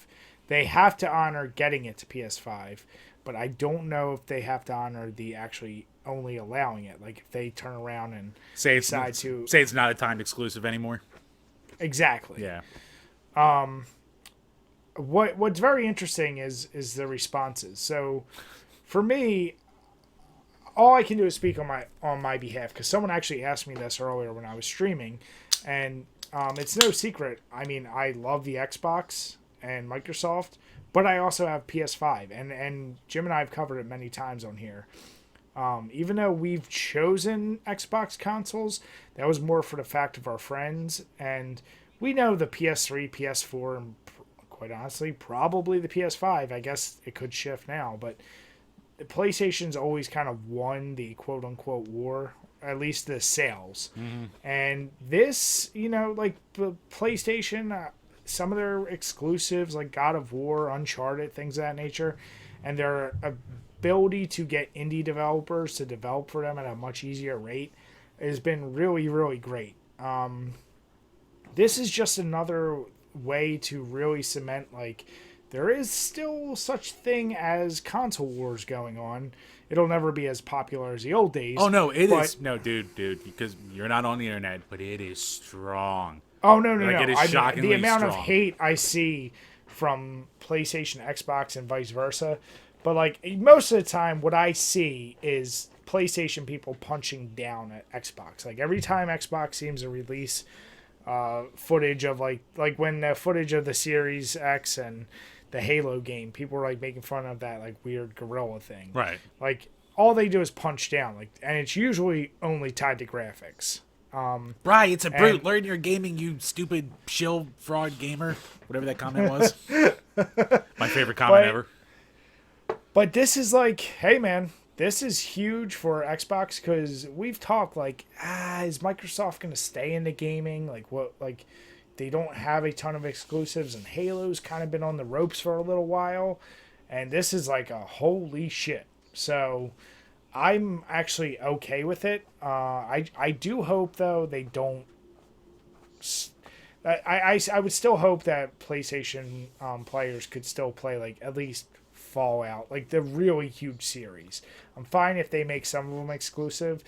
Speaker 1: They have to honor getting it to PS5, but I don't know if they have to honor the actually only allowing it. Like, if they turn around and
Speaker 2: Say it's not a timed exclusive anymore.
Speaker 1: Exactly.
Speaker 2: Yeah.
Speaker 1: What's very interesting is the responses. So, for me, all I can do is speak on my behalf, because someone actually asked me this earlier when I was streaming, and it's no secret. I mean, I love the Xbox and Microsoft, but I also have PS5, and Jim and I have covered it many times on here. Even though we've chosen Xbox consoles, that was more for the fact of our friends, and we know the PS3, PS4, and quite honestly, probably the PS5. I guess it could shift now, but the PlayStation's always kind of won the quote-unquote war, at least the sales. Mm-hmm. And this, like the PlayStation, some of their exclusives, like God of War, Uncharted, things of that nature, and their ability to get indie developers to develop for them at a much easier rate has been really, really great. This is just another way to really cement, like, there is still such thing as console wars going on. It'll never be as popular as the old days.
Speaker 2: Oh, no, it is. No, dude, because you're not on the internet, but it is strong.
Speaker 1: Oh, no.
Speaker 2: It is shockingly
Speaker 1: the amount
Speaker 2: strong.
Speaker 1: of hate I see from PlayStation, Xbox, and vice versa. But, like, most of the time, what I see is PlayStation people punching down at Xbox. Like, every time Xbox seems to release footage of, like when the footage of the Series X and the Halo game, people were, like, making fun of that, like, weird gorilla thing.
Speaker 2: Right.
Speaker 1: Like, all they do is punch down. Like, and it's usually only tied to graphics.
Speaker 2: Right, it's a brute. Learn your gaming, you stupid shill fraud gamer. Whatever that comment was. My favorite comment ever.
Speaker 1: But this is like, hey man, this is huge for Xbox, because we've talked like, is Microsoft going to stay into gaming? Like, what, like, they don't have a ton of exclusives, and Halo's kind of been on the ropes for a little while, and this is like a holy shit. So I'm actually okay with it. I do hope, though, they don't. I would still hope that PlayStation players could still play, like, at least Fallout, like the really huge series. I'm fine if they make some of them exclusive,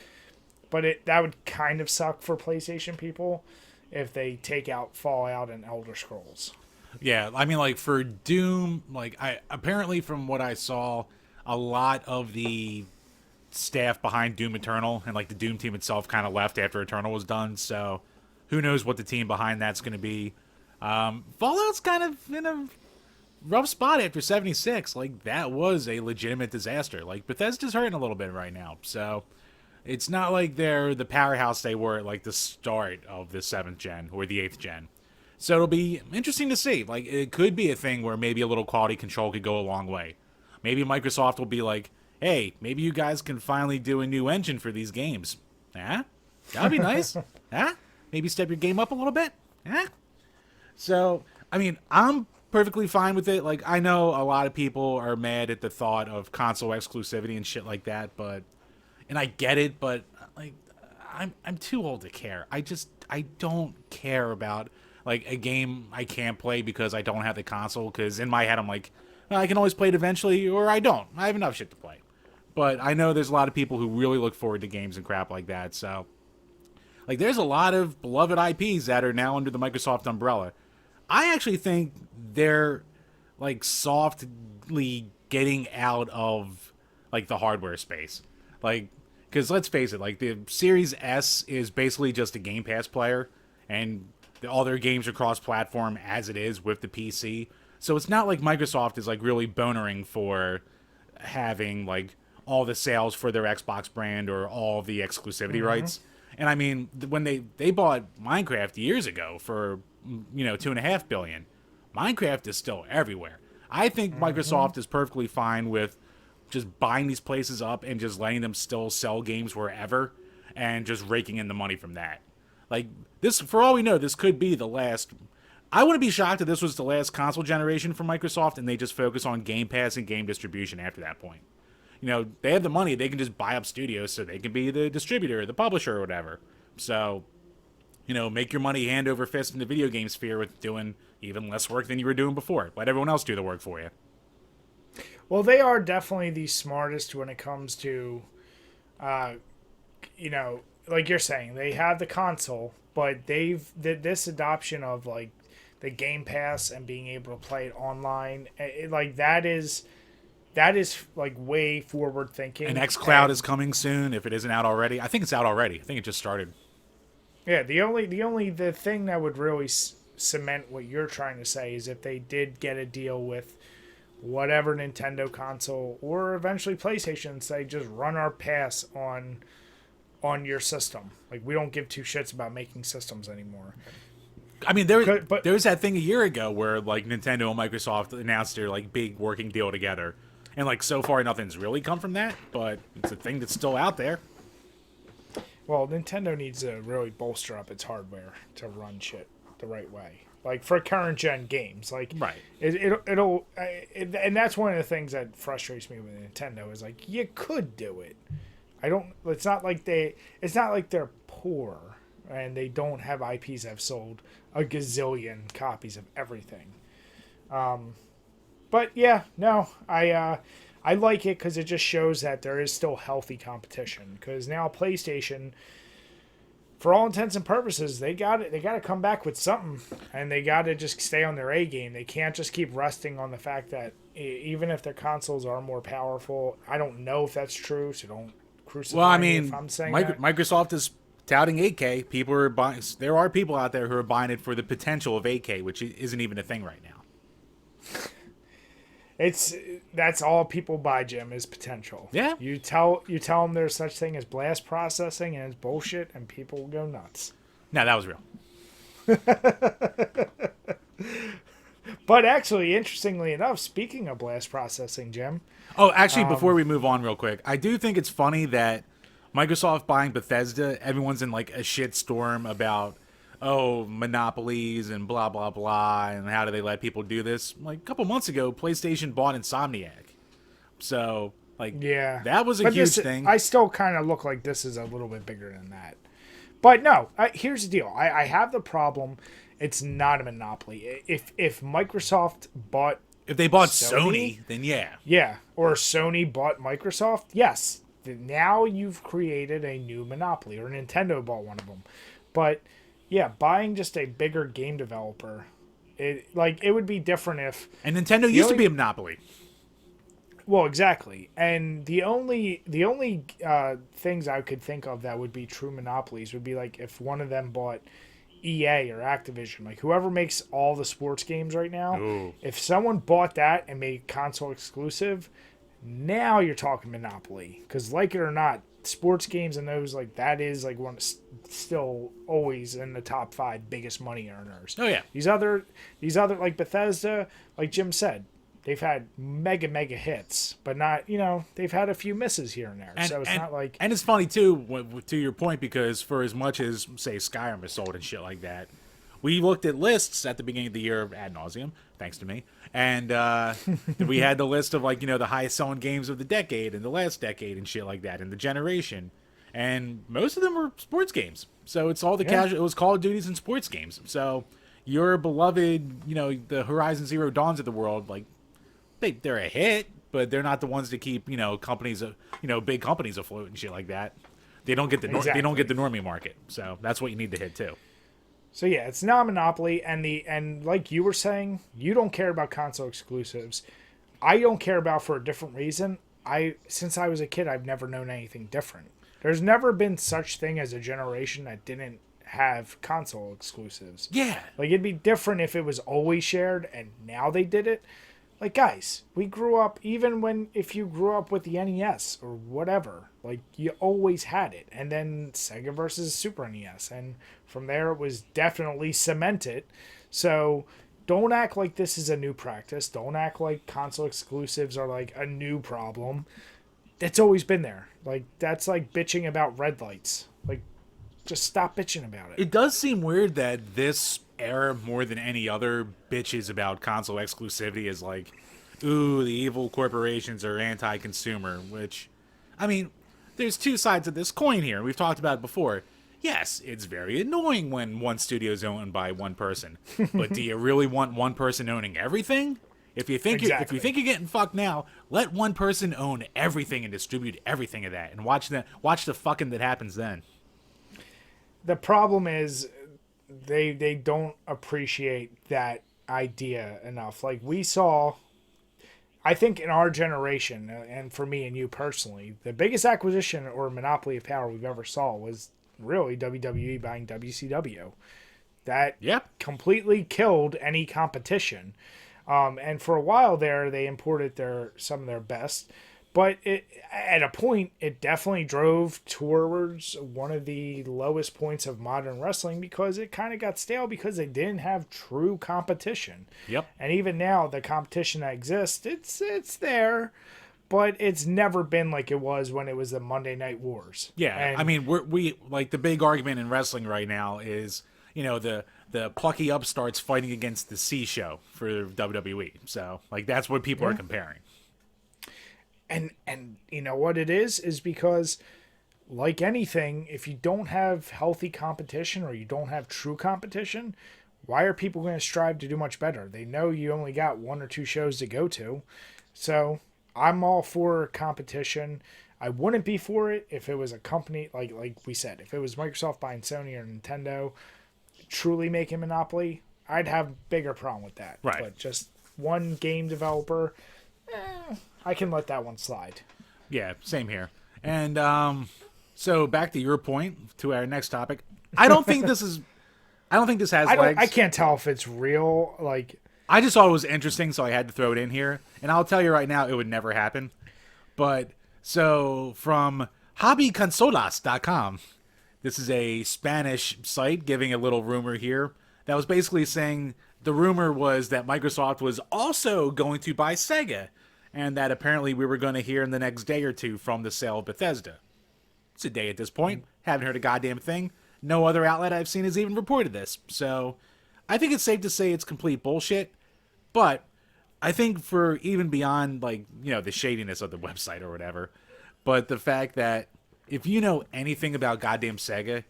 Speaker 1: but that would kind of suck for PlayStation people if they take out Fallout and Elder Scrolls.
Speaker 2: Yeah, I mean, like, for Doom, like, apparently from what I saw, a lot of the staff behind Doom Eternal and, like, the Doom team itself kind of left after Eternal was done, so who knows what the team behind that's going to be. Fallout's kind of in a rough spot after 76. Like, that was a legitimate disaster. Like, Bethesda's hurting a little bit right now, so it's not like they're the powerhouse they were at, like, the start of the 7th gen or the 8th gen. So it'll be interesting to see. Like, it could be a thing where maybe a little quality control could go a long way. Maybe Microsoft will be like, hey, maybe you guys can finally do a new engine for these games. That'd be nice. Maybe step your game up a little bit. So, I mean, I'm perfectly fine with it. Like, I know a lot of people are mad at the thought of console exclusivity and shit like that, and I get it, but, like, I'm too old to care. I don't care about, like, a game I can't play because I don't have the console, because in my head I'm like, well, I can always play it eventually, or I don't. I have enough shit to play. But I know there's a lot of people who really look forward to games and crap like that, so, like, there's a lot of beloved IPs that are now under the Microsoft umbrella. I actually think they're, like, softly getting out of, like, the hardware space. Like, because let's face it, like, the Series S is basically just a Game Pass player, and all their games are cross-platform as it is with the PC. So it's not like Microsoft is, like, really bonering for having like all the sales for their Xbox brand or all the exclusivity rights. And I mean, when they bought Minecraft years ago for $2.5 billion, Minecraft is still everywhere. I think Microsoft is perfectly fine with just buying these places up and just letting them still sell games wherever and just raking in the money from that. Like this, for all we know, this could be the last. I wouldn't be shocked if this was the last console generation for Microsoft and they just focus on Game Pass and game distribution after that point. They have the money. They can just buy up studios so they can be the distributor, the publisher, or whatever. So, make your money hand over fist in the video game sphere with doing even less work than you were doing before. Let everyone else do the work for you.
Speaker 1: Well, they are definitely the smartest when it comes to, like you're saying, they have the console, but this adoption of like the Game Pass and being able to play it online, that is like way forward thinking.
Speaker 2: And xCloud is coming soon if it isn't out already. I think it's out already. I think it just started.
Speaker 1: Yeah, the thing that would really cement what you're trying to say is if they did get a deal with whatever Nintendo console or eventually PlayStation and say just run our pass on your system. Like we don't give two shits about making systems anymore.
Speaker 2: I mean, there was that thing a year ago where like Nintendo and Microsoft announced their like big working deal together. And, like, so far, nothing's really come from that, but it's a thing that's still out there.
Speaker 1: Well, Nintendo needs to really bolster up its hardware to run shit the right way. Like, for current-gen games. Like,
Speaker 2: right.
Speaker 1: And that's one of the things that frustrates me with Nintendo is, like, you could do it. It's not like they're poor and they don't have IPs that have sold a gazillion copies of everything. But yeah, no, I like it because it just shows that there is still healthy competition. Because now PlayStation, for all intents and purposes, they got to come back with something, and they got to just stay on their A game. They can't just keep resting on the fact that even if their consoles are more powerful, I don't know if that's true. So don't crucify me if I'm saying that.
Speaker 2: Microsoft is touting 8K. People are buying. There are people out there who are buying it for the potential of 8K, which isn't even a thing right now.
Speaker 1: That's all people buy, Jim, is potential.
Speaker 2: Yeah.
Speaker 1: You tell them there's such thing as blast processing and it's bullshit, and people will go nuts.
Speaker 2: No, that was real.
Speaker 1: But actually, interestingly enough, speaking of blast processing, Jim.
Speaker 2: Oh, actually, before we move on real quick, I do think it's funny that Microsoft buying Bethesda, everyone's in like a shitstorm about monopolies and blah, blah, blah, and how do they let people do this? Like, a couple months ago, PlayStation bought Insomniac. So, like, yeah, that was a huge thing.
Speaker 1: I still kind of look like this is a little bit bigger than that. But no, here's the deal. I have the problem. It's not a monopoly. If Microsoft bought...
Speaker 2: If they bought Sony, then yeah.
Speaker 1: Yeah, or Sony bought Microsoft, yes. Now you've created a new monopoly, or Nintendo bought one of them. But... yeah, buying just a bigger game developer, it would be different if...
Speaker 2: And Nintendo used to be a monopoly.
Speaker 1: Well, exactly. And the only things I could think of that would be true monopolies would be like if one of them bought EA or Activision, like whoever makes all the sports games right now.
Speaker 2: Ooh.
Speaker 1: If someone bought that and made console exclusive, now you're talking monopoly. Because like it or not, sports games and those, like, that is like one still always in the top 5 biggest money earners.
Speaker 2: Oh yeah.
Speaker 1: These other like Bethesda, like Jim said, they've had mega hits, but not, they've had a few misses here and there. So it's not like...
Speaker 2: And it's funny too, to your point, because for as much as say Skyrim is sold and shit like that, we looked at lists at the beginning of the year ad nauseum, thanks to me, and we had the list of like the highest selling games of the decade and the last decade and shit like that, and the generation, and most of them were sports games. So it's all the casual. It was Call of Duties and sports games. So your beloved, the Horizon Zero Dawns of the world, like they're a hit, but they're not the ones to keep companies, big companies afloat and shit like that. They don't get the they don't get the normie market. So that's what you need to hit too.
Speaker 1: So yeah, it's not a monopoly, and like you were saying, you don't care about console exclusives. I don't care about for a different reason. Since I was a kid, I've never known anything different. There's never been such thing as a generation that didn't have console exclusives.
Speaker 2: Yeah.
Speaker 1: Like it'd be different if it was always shared and now they did it. Like, guys, we grew up, if you grew up with the NES or whatever, like, you always had it. And then Sega versus Super NES. And from there, it was definitely cemented. So don't act like this is a new practice. Don't act like console exclusives are, like, a new problem. It's always been there. Like, that's like bitching about red lights. Like, just stop bitching about it.
Speaker 2: It does seem weird that this era, more than any other, bitches about console exclusivity is like, ooh, the evil corporations are anti-consumer, which, I mean, there's two sides of this coin here. We've talked about it before. Yes, it's very annoying when one studio is owned by one person, but do you really want one person owning everything? If you think if you think you're getting fucked now, let one person own everything and distribute everything of that, and watch the fucking that happens then.
Speaker 1: The problem is they don't appreciate that idea enough. Like, we saw, I think in our generation, and for me and you personally, the biggest acquisition or monopoly of power we've ever saw was really WWE buying WCW. That completely killed any competition. And for a while there, they imported some of their best. But at a point, it definitely drove towards one of the lowest points of modern wrestling because it kind of got stale because they didn't have true competition.
Speaker 2: Yep.
Speaker 1: And even now, the competition that exists, it's there, but it's never been like it was when it was the Monday Night Wars.
Speaker 2: Yeah, and I mean, we like the big argument in wrestling right now is, you know, the plucky upstarts fighting against the C show for WWE. So, like, that's what people are comparing.
Speaker 1: And you know what it is because, like anything, if you don't have healthy competition or you don't have true competition, why are people going to strive to do much better? They know you only got one or two shows to go to. So I'm all for competition. I wouldn't be for it if it was a company, like we said, if it was Microsoft buying Sony or Nintendo, truly making monopoly, I'd have bigger problem with that.
Speaker 2: Right.
Speaker 1: But just one game developer, I can let that one slide.
Speaker 2: Yeah, same here. And so back to your point, to our next topic. I don't think this has legs.
Speaker 1: I can't tell if it's real. Like,
Speaker 2: I just thought it was interesting, so I had to throw it in here. And I'll tell you right now, it would never happen. But so from hobbyconsolas.com, this is a Spanish site giving a little rumor here that was basically saying the rumor was that Microsoft was also going to buy Sega, and that apparently we were going to hear in the next day or two from the sale of Bethesda. It's a day at this point. Haven't heard a goddamn thing. No other outlet I've seen has even reported this. So I think it's safe to say it's complete bullshit. But I think for even beyond, like, you know, the shadiness of the website or whatever, but the fact that if you know anything about goddamn Sega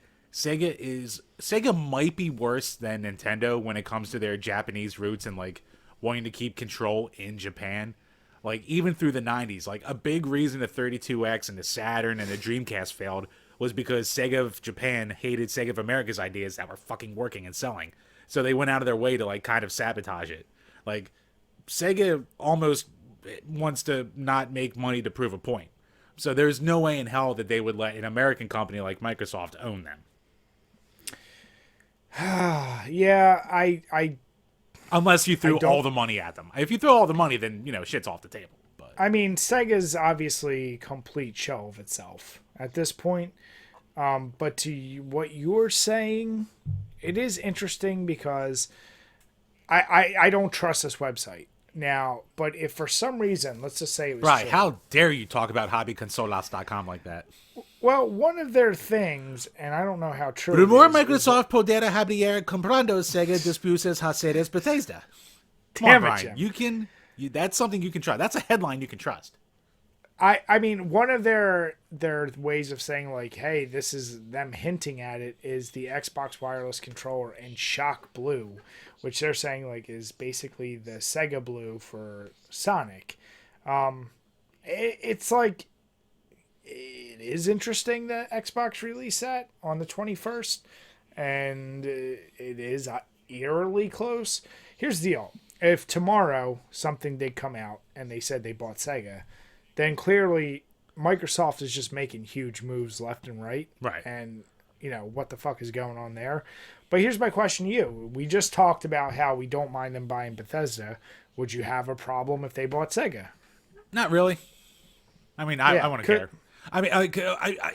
Speaker 2: might be worse than Nintendo when it comes to their Japanese roots and, like, wanting to keep control in Japan. Like, even through the 90s, like, a big reason the 32X and the Saturn and the Dreamcast failed was because Sega of Japan hated Sega of America's ideas that were fucking working and selling. So they went out of their way to, like, kind of sabotage it. Like, Sega almost wants to not make money to prove a point. So there's no way in hell that they would let an American company like Microsoft own them.
Speaker 1: Yeah, I
Speaker 2: Unless you threw all the money at them. If you throw all the money, then, you know, shit's off the table. But
Speaker 1: I mean, Sega's obviously complete shell of itself at this point. But to what you're saying, it is interesting because I don't trust this website. Now, but if for some reason, let's just say it was
Speaker 2: right,
Speaker 1: true,
Speaker 2: how dare you talk about hobbyconsolas.com like that?
Speaker 1: Well, one of their things, and I don't know how true
Speaker 2: Rumor
Speaker 1: it is,
Speaker 2: Microsoft podera hablar comprando Sega disputas haceres Bethesda. Come
Speaker 1: Damn
Speaker 2: on,
Speaker 1: it,
Speaker 2: Brian.
Speaker 1: Jim.
Speaker 2: That's something you can trust. That's a headline you can trust.
Speaker 1: I mean, one of their ways of saying, like, hey, this is them hinting at it, is the Xbox wireless controller in Shock Blue, which they're saying, like, is basically the Sega Blue for Sonic. It's like, it is interesting that Xbox released that on the 21st, and it is eerily close. Here's the deal. If tomorrow something did come out and they said they bought Sega, then clearly Microsoft is just making huge moves left and right.
Speaker 2: Right.
Speaker 1: And what the fuck is going on there. But here's my question to you. We just talked about how we don't mind them buying Bethesda. Would you have a problem if they bought Sega?
Speaker 2: Not really. I mean, I wouldn't care. I mean,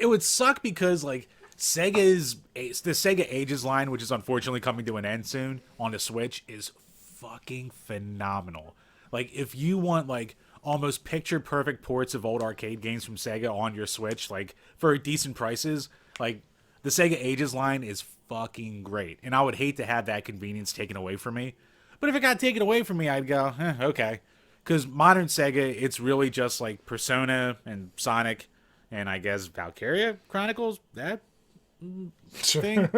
Speaker 2: it would suck because like the Sega Ages line, which is unfortunately coming to an end soon on the Switch, is fucking phenomenal. Like, if you want like almost picture perfect ports of old arcade games from Sega on your Switch, like for decent prices, like the Sega Ages line is fucking great. And I would hate to have that convenience taken away from me. But if it got taken away from me, I'd go, okay. Because modern Sega, it's really just like Persona and Sonic and I guess Valkyria Chronicles, that thing.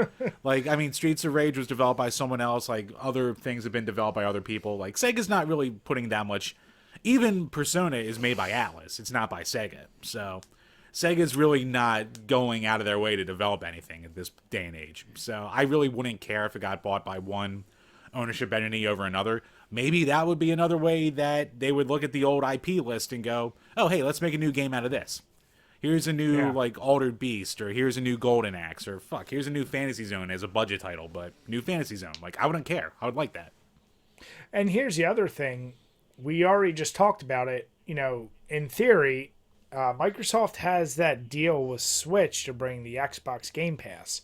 Speaker 2: Like, I mean, Streets of Rage was developed by someone else. Like, other things have been developed by other people. Like, Sega's not really putting that much. Even Persona is made by Atlas. It's not by Sega. So, Sega's really not going out of their way to develop anything at this day and age. So, I really wouldn't care if it got bought by one ownership entity over another. Maybe that would be another way that they would look at the old IP list and go, oh, hey, let's make a new game out of this. Here's a new, like, Altered Beast, or here's a new Golden Axe, or here's a new Fantasy Zone as a budget title, but new Fantasy Zone. Like, I wouldn't care. I would like that.
Speaker 1: And here's the other thing. We already just talked about it. In theory, Microsoft has that deal with Switch to bring the Xbox Game Pass.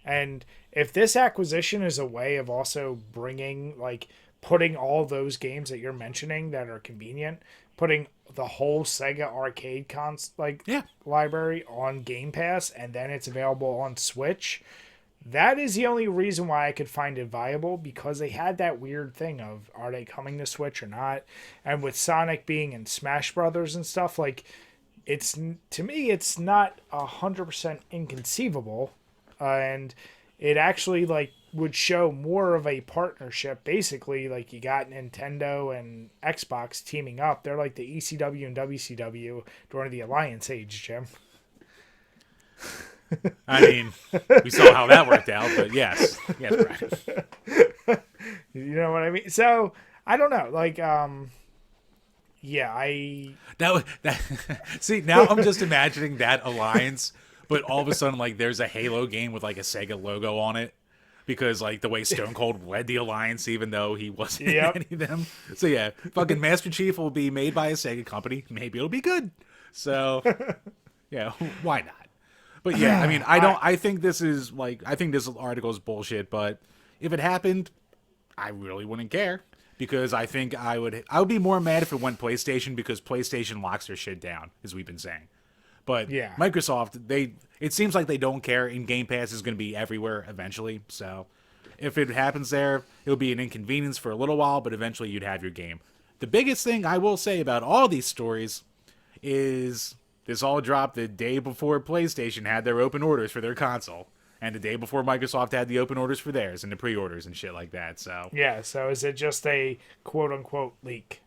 Speaker 1: And if this acquisition is a way of also bringing, like, putting all those games that you're mentioning that are convenient, putting the whole Sega arcade library on Game Pass, and then it's available on Switch, that is the only reason why I could find it viable, because they had that weird thing of, are they coming to Switch or not? And with Sonic being in Smash Brothers and stuff, like, to me, it's not 100% inconceivable. And it actually, like, would show more of a partnership. Basically, like, you got Nintendo and Xbox teaming up. They're like the ECW and WCW during the Alliance Age, Jim.
Speaker 2: I mean, we saw how that worked out, but yes, Brian.
Speaker 1: You know what I mean? So, I don't know. Like,
Speaker 2: See, now I'm just imagining that alliance, but all of a sudden, like, there's a Halo game with, like, a Sega logo on it. Because, like, the way Stone Cold led the Alliance, even though he wasn't in any of them. So, yeah, fucking Master Chief will be made by a Sega company. Maybe it'll be good. So, yeah, why not? But, yeah, I mean, I think this article is bullshit. But if it happened, I really wouldn't care. Because I think I would be more mad if it went PlayStation, because PlayStation locks their shit down, as we've been saying. But Microsoft, it seems like they don't care, and Game Pass is going to be everywhere eventually. So if it happens there, it'll be an inconvenience for a little while, but eventually you'd have your game. The biggest thing I will say about all these stories is this all dropped the day before PlayStation had their open orders for their console, and the day before Microsoft had the open orders for theirs and the pre-orders and shit like that. So
Speaker 1: so is it just a quote-unquote leak?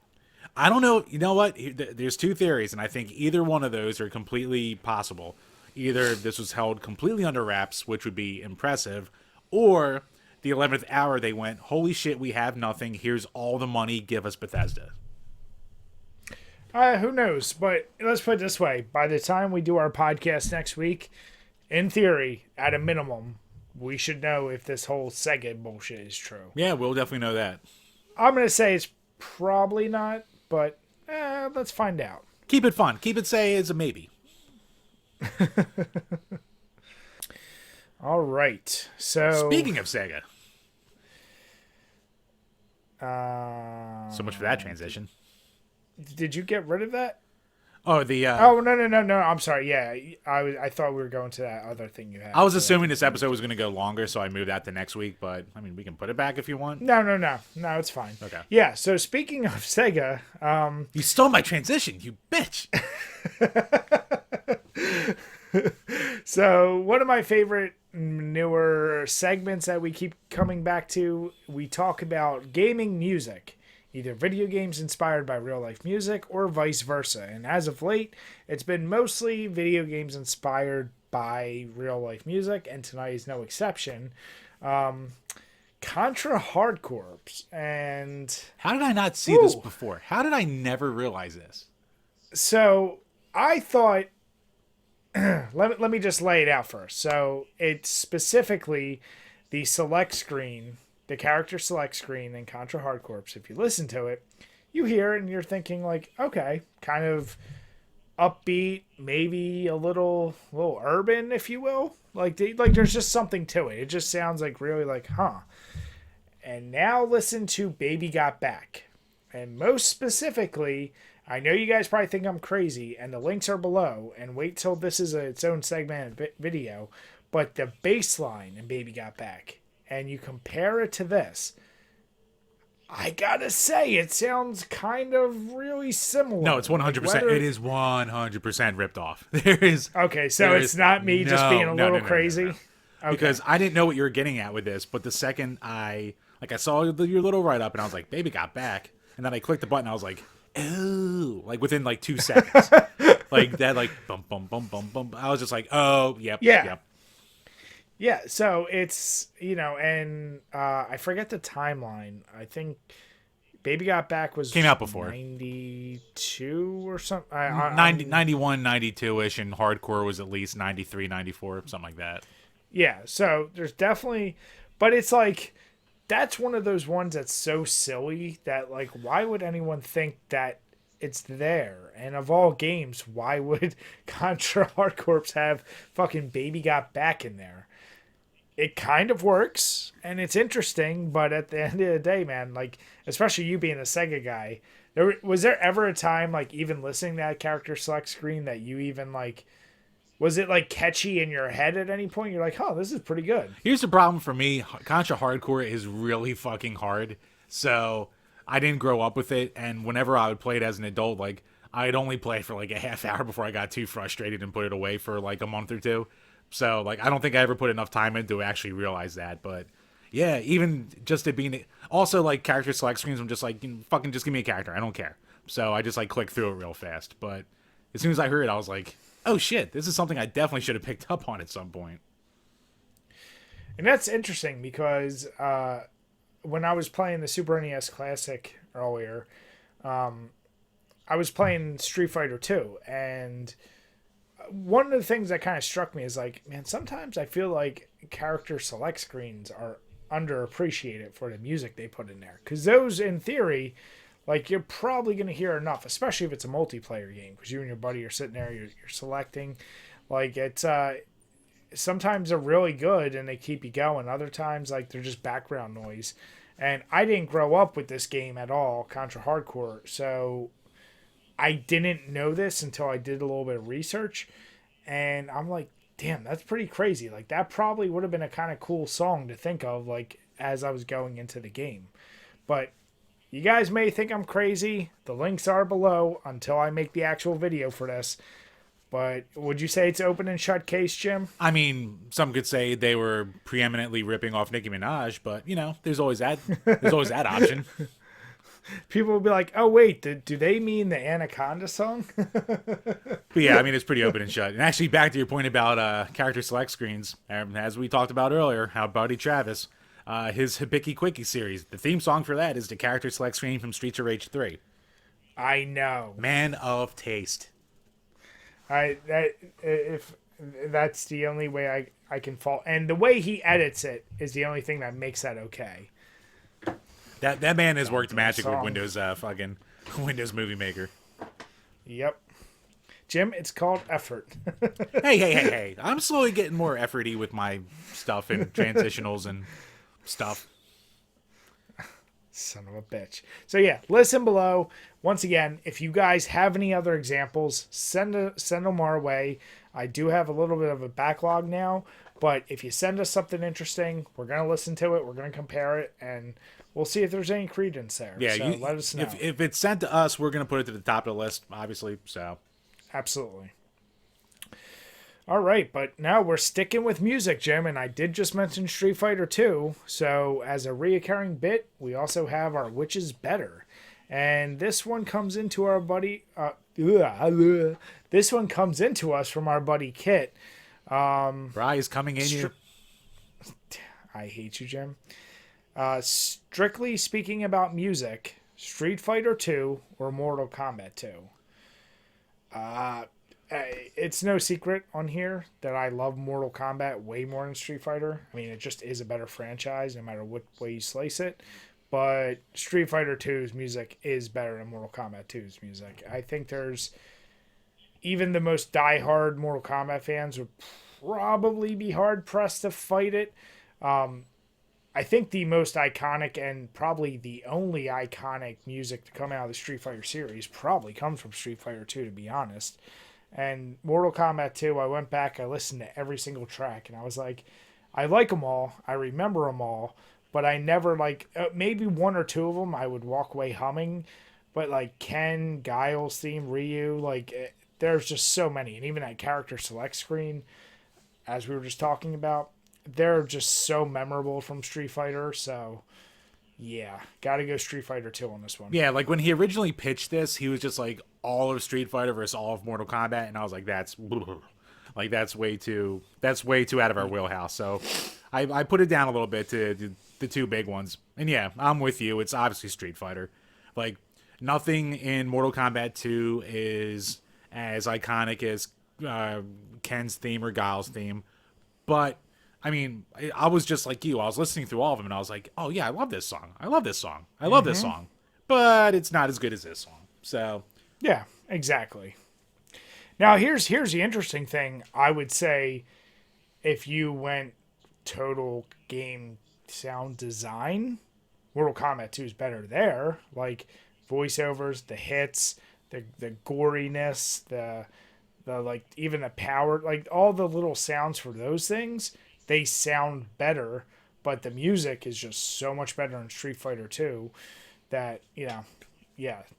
Speaker 2: I don't know. You know what? There's two theories, and I think either one of those are completely possible. Either this was held completely under wraps, which would be impressive, or the 11th hour they went, holy shit, we have nothing. Here's all the money. Give us Bethesda.
Speaker 1: Who knows? But let's put it this way. By the time we do our podcast next week, in theory, at a minimum, we should know if this whole Sega bullshit is true.
Speaker 2: Yeah, we'll definitely know that.
Speaker 1: I'm going to say it's probably not. But let's find out.
Speaker 2: Keep it fun. Keep it say it's a maybe.
Speaker 1: All right. So
Speaker 2: speaking of Sega. So much for that transition.
Speaker 1: Did you get rid of that?
Speaker 2: Oh, the...
Speaker 1: Oh, no. I'm sorry. Yeah, I thought we were going to that other thing you had.
Speaker 2: I was assuming this episode was going to go longer, so I moved that to next week. But, I mean, we can put it back if you want.
Speaker 1: No, it's fine.
Speaker 2: Okay.
Speaker 1: Yeah, so speaking of Sega...
Speaker 2: You stole my transition, you bitch!
Speaker 1: So, one of my favorite newer segments that we keep coming back to, we talk about gaming music. Either video games inspired by real-life music or vice versa. And as of late, it's been mostly video games inspired by real-life music, and tonight is no exception. Contra Hard Corps. And
Speaker 2: how did I not see this before? How did I never realize this?
Speaker 1: So, I thought... let me just lay it out first. So it's specifically the select screen, the character select screen in Contra Hard Corps. If you listen to it, you hear it and you're thinking like, okay, kind of upbeat, maybe a little urban, if you will. Like there's just something to it. It just sounds like really like, huh. And now listen to Baby Got Back. And most specifically, I know you guys probably think I'm crazy, and the links are below, and wait till this is its own segmented video, but the bass line in Baby Got Back, and you compare it to this, I gotta say, it sounds kind of really similar.
Speaker 2: No, it's 100%.
Speaker 1: Whether...
Speaker 2: It is 100% ripped off. There is...
Speaker 1: Okay, so it's not me just being a little crazy?
Speaker 2: No. Okay. Because I didn't know what you were getting at with this, but the second I saw your little write-up, and I was like, Baby Got Back, and then I clicked the button, I was like, oh, like within like 2 seconds. Like that, like bum bum bum bum bum. I was just like, oh, yep.
Speaker 1: Yeah, so it's, and I forget the timeline. I think Baby Got Back
Speaker 2: came out before
Speaker 1: 92 or something.
Speaker 2: 91, 92-ish, and Hardcore was at least 93, 94, something like that.
Speaker 1: Yeah, so there's definitely, but it's like, that's one of those ones that's so silly that, like, why would anyone think that it's there? And of all games, why would Contra Hard Corps have fucking Baby Got Back in there? It kind of works, and it's interesting, but at the end of the day, man, like, especially you being a Sega guy, was there ever a time, like, even listening to that character select screen that you even, like, was it, like, catchy in your head at any point? You're like, oh, this is pretty good.
Speaker 2: Here's the problem for me. Contra Hardcore is really fucking hard. So I didn't grow up with it. And whenever I would play it as an adult, like, I'd only play for, like, a half hour before I got too frustrated and put it away for, like, a month or two. So, like, I don't think I ever put enough time in to actually realize that. But, yeah, even just it being... Also, like, character select screens, I'm just like, fucking just give me a character. I don't care. So I just, like, click through it real fast. But as soon as I heard it, I was like... Oh shit, this is something I definitely should have picked up on at some point.
Speaker 1: And that's interesting because when I was playing the Super NES Classic earlier, I was playing Street Fighter 2, and one of the things that kind of struck me is like, man, sometimes I feel like character select screens are underappreciated for the music they put in there. Because those, in theory... Like, you're probably going to hear enough, especially if it's a multiplayer game, because you and your buddy are sitting there, you're selecting. Like, it's sometimes they're really good and they keep you going. Other times, like, they're just background noise. And I didn't grow up with this game at all, Contra Hardcore, so I didn't know this until I did a little bit of research. And I'm like, damn, that's pretty crazy. Like, that probably would have been a kind of cool song to think of, like, as I was going into the game. But... you guys may think I'm crazy. The links are below until I make the actual video for this. But would you say it's open and shut case, Jim?
Speaker 2: I mean, some could say they were preeminently ripping off Nicki Minaj, but, there's always that. There's always that option.
Speaker 1: People will be like, oh, wait, do they mean the Anaconda song?
Speaker 2: But yeah, I mean, it's pretty open and shut. And actually, back to your point about character select screens, as we talked about earlier, how Buddy Travis... his Hibiki Quickie series. The theme song for that is the character select screen from Streets of Rage 3.
Speaker 1: I know.
Speaker 2: Man of taste.
Speaker 1: If that's the only way I can fault. And the way he edits it is the only thing that makes that okay.
Speaker 2: That man has worked magic with Windows fucking Windows Movie Maker.
Speaker 1: Yep. Jim, it's called effort.
Speaker 2: Hey. I'm slowly getting more efforty with my stuff and transitionals and stuff.
Speaker 1: Son of a bitch. So yeah, listen below. Once again, if you guys have any other examples, send them our way. I do have a little bit of a backlog now, but if you send us something interesting, we're going to listen to it, we're going to compare it, and we'll see if there's any credence there.
Speaker 2: Yeah,
Speaker 1: so let us know.
Speaker 2: If it's sent to us, we're going to put it to the top of the list, obviously. So
Speaker 1: absolutely. All right, but now we're sticking with music, Jim, and I did just mention Street Fighter 2. So as a reoccurring bit, we also have our Which is Better. And this one comes into our buddy... this one comes into us from our buddy Kit.
Speaker 2: Bri is coming in you.
Speaker 1: I hate you, Jim. Strictly speaking about music, Street Fighter 2 or Mortal Kombat 2? it's no secret on here that I love Mortal Kombat way more than Street Fighter. I mean, it just is a better franchise no matter what way you slice it. But Street Fighter 2's music is better than Mortal Kombat 2's music. I think there's even the most diehard Mortal Kombat fans would probably be hard pressed to fight it. I think the most iconic and probably the only iconic music to come out of the Street Fighter series probably comes from Street Fighter 2, to be honest. And Mortal Kombat 2, I went back, I listened to every single track, and I was like, I like them all, I remember them all, but I never like, maybe one or two of them I would walk away humming, but like Ken, Guile's theme, Ryu, like there's just so many. And even that character select screen, as we were just talking about, they're just so memorable from Street Fighter. So, yeah, got to go Street Fighter 2 on this one.
Speaker 2: Yeah, like when he originally pitched this, he was just like all of Street Fighter versus all of Mortal Kombat, and I was like, that's way too out of our wheelhouse. So I put it down a little bit to the two big ones. And yeah, I'm with you. It's obviously Street Fighter. Like nothing in Mortal Kombat 2 is as iconic as Ken's theme or Guile's theme, but I mean, I was just like you. I was listening through all of them, and I was like, "Oh yeah, I love this song. I love this song. I love this song." But it's not as good as this song. So
Speaker 1: yeah, exactly. Now here's the interesting thing. I would say, if you went total game sound design, Mortal Kombat 2 is better there. Like voiceovers, the hits, the goriness, the like even the power, like all the little sounds for those things. They sound better, but the music is just so much better in Street Fighter 2 that, yeah,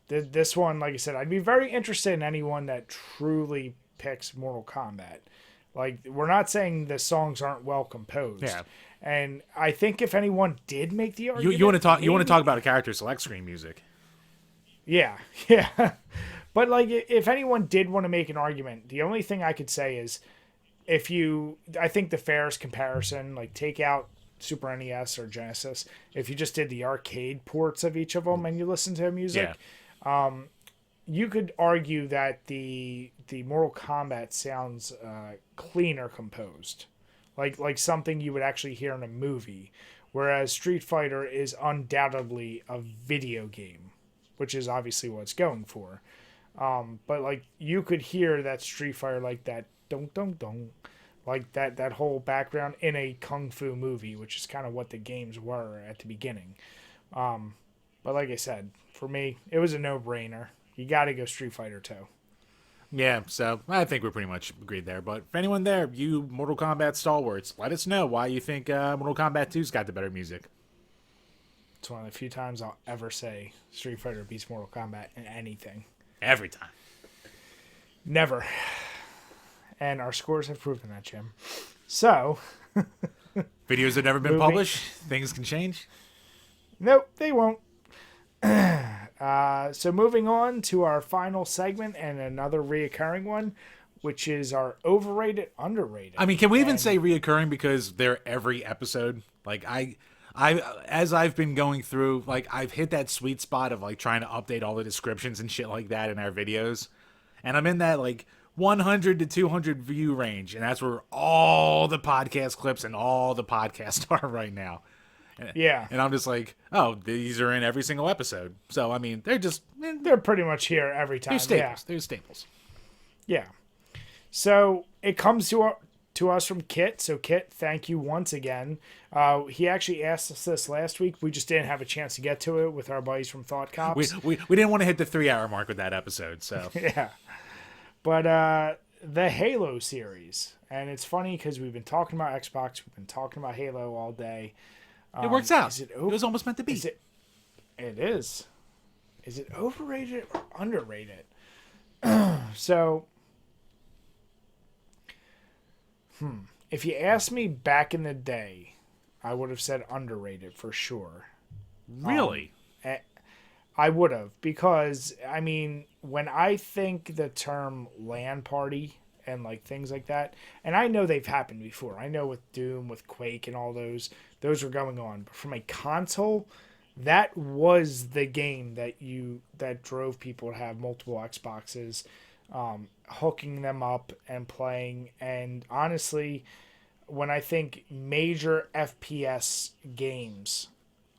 Speaker 1: this one, like I said, I'd be very interested in anyone that truly picks Mortal Kombat. Like, we're not saying the songs aren't well composed.
Speaker 2: yeah,
Speaker 1: And I think if anyone did make the argument...
Speaker 2: you want to talk about a character select screen music.
Speaker 1: Yeah, yeah. But, like, if anyone did want to make an argument, the only thing I could say is... I think the fairest comparison, like take out Super NES or Genesis, if you just did the arcade ports of each of them and you listen to music, you could argue that the Mortal Kombat sounds cleaner composed, like something you would actually hear in a movie, whereas Street Fighter is undoubtedly a video game, which is obviously what it's going for. But like you could hear that Street Fighter like that. Dun, dun, dun, like that whole background in a kung fu movie, which is kind of what the games were at the beginning. But like I said, for me, it was a no-brainer. You got to go Street Fighter 2.
Speaker 2: Yeah, so I think we're pretty much agreed there. But for anyone there, you Mortal Kombat stalwarts, let us know why you think Mortal Kombat 2's got the better music.
Speaker 1: It's one of the few times I'll ever say Street Fighter beats Mortal Kombat in anything.
Speaker 2: Every time.
Speaker 1: Never. And our scores have proven that, Jim. So...
Speaker 2: Videos have never been published. Things can change.
Speaker 1: Nope, they won't. So moving on to our final segment and another reoccurring one, which is our overrated, underrated.
Speaker 2: I mean, can we even say reoccurring because they're every episode? Like, I as I've been going through, like, I've hit that sweet spot of, like, trying to update all the descriptions and shit like that in our videos. And I'm in that, like... 100 to 200 view range, and that's where all the podcast clips and all the podcasts are right now.
Speaker 1: Yeah.
Speaker 2: And I'm just like, oh, these are in every single episode. So, I mean,
Speaker 1: they're pretty much here every time.
Speaker 2: They're staples.
Speaker 1: Yeah.
Speaker 2: They're staples.
Speaker 1: Yeah. So, it comes to us from Kitt. So, Kitt, thank you once again. He actually asked us this last week. We just didn't have a chance to get to it with our buddies from Thought Cops.
Speaker 2: We didn't want to hit the 3-hour mark with that episode, so.
Speaker 1: Yeah. But the Halo series, and it's funny because we've been talking about Xbox, we've been talking about Halo all day.
Speaker 2: It works out. It was almost meant to be.
Speaker 1: It is. Is it overrated or underrated? So, if you asked me back in the day, I would have said underrated for sure.
Speaker 2: Really?
Speaker 1: I would have, because, I mean, when I think the term LAN party and, like, things like that, and I know they've happened before. I know with Doom, with Quake, and all those were going on. But from a console, that was the game that drove people to have multiple Xboxes. hooking them up and playing. And honestly, when I think major FPS games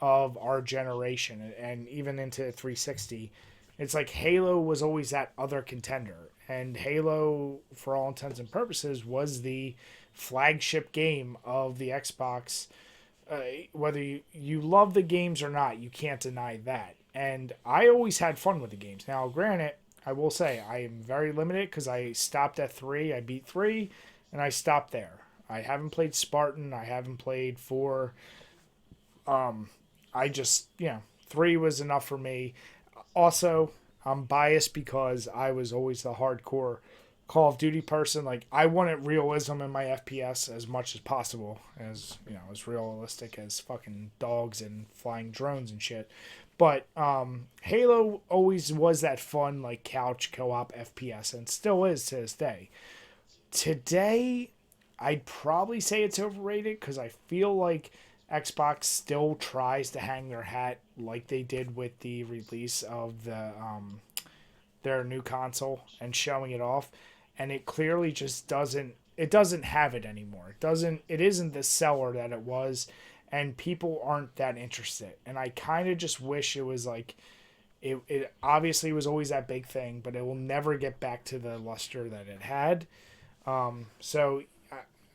Speaker 1: of our generation and even into 360, it's like Halo was always that other contender. And Halo, for all intents and purposes, was the flagship game of the Xbox. Whether you love the games or not, you can't deny that. And I always had fun with the games. Now, granted, I will say I am very limited because I stopped at 3. I beat 3, and I stopped there. I haven't played Spartan. I haven't played 4. I just, 3 was enough for me. Also, I'm biased because I was always the hardcore Call of Duty person. Like, I wanted realism in my FPS as much as possible, as realistic as fucking dogs and flying drones and shit. But Halo always was that fun, like, couch co-op FPS, and still is to this day. Today, I'd probably say it's overrated because I feel like Xbox still tries to hang their hat like they did with the release of their new console and showing it off, and it clearly just doesn't have it anymore. It isn't the seller that it was, and people aren't that interested. And I kind of just wish it was like it obviously was always that big thing, but it will never get back to the luster that it had. So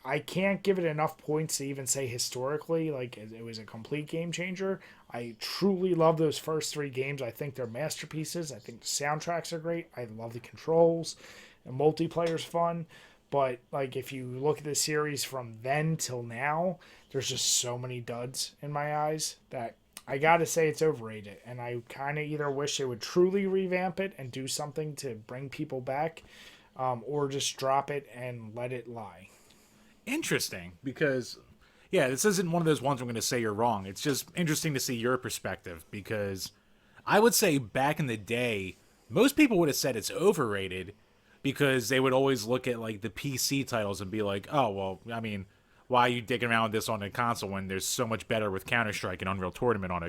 Speaker 1: I can't give it enough points to even say historically, like, it was a complete game changer. I truly love those first 3 games. I think they're masterpieces. I think the soundtracks are great. I love the controls. The multiplayer's fun. But, like, if you look at the series from then till now, there's just so many duds in my eyes that I gotta say it's overrated. And I kind of either wish they would truly revamp it and do something to bring people back, or just drop it and let it lie.
Speaker 2: Interesting, because this isn't one of those ones I'm going to say you're wrong. It's just interesting to see your perspective, because I would say back in the day, most people would have said it's overrated because they would always look at, like, the PC titles and be like, oh, well, I mean, why are you digging around with this on a console when there's so much better with Counter-Strike and Unreal Tournament on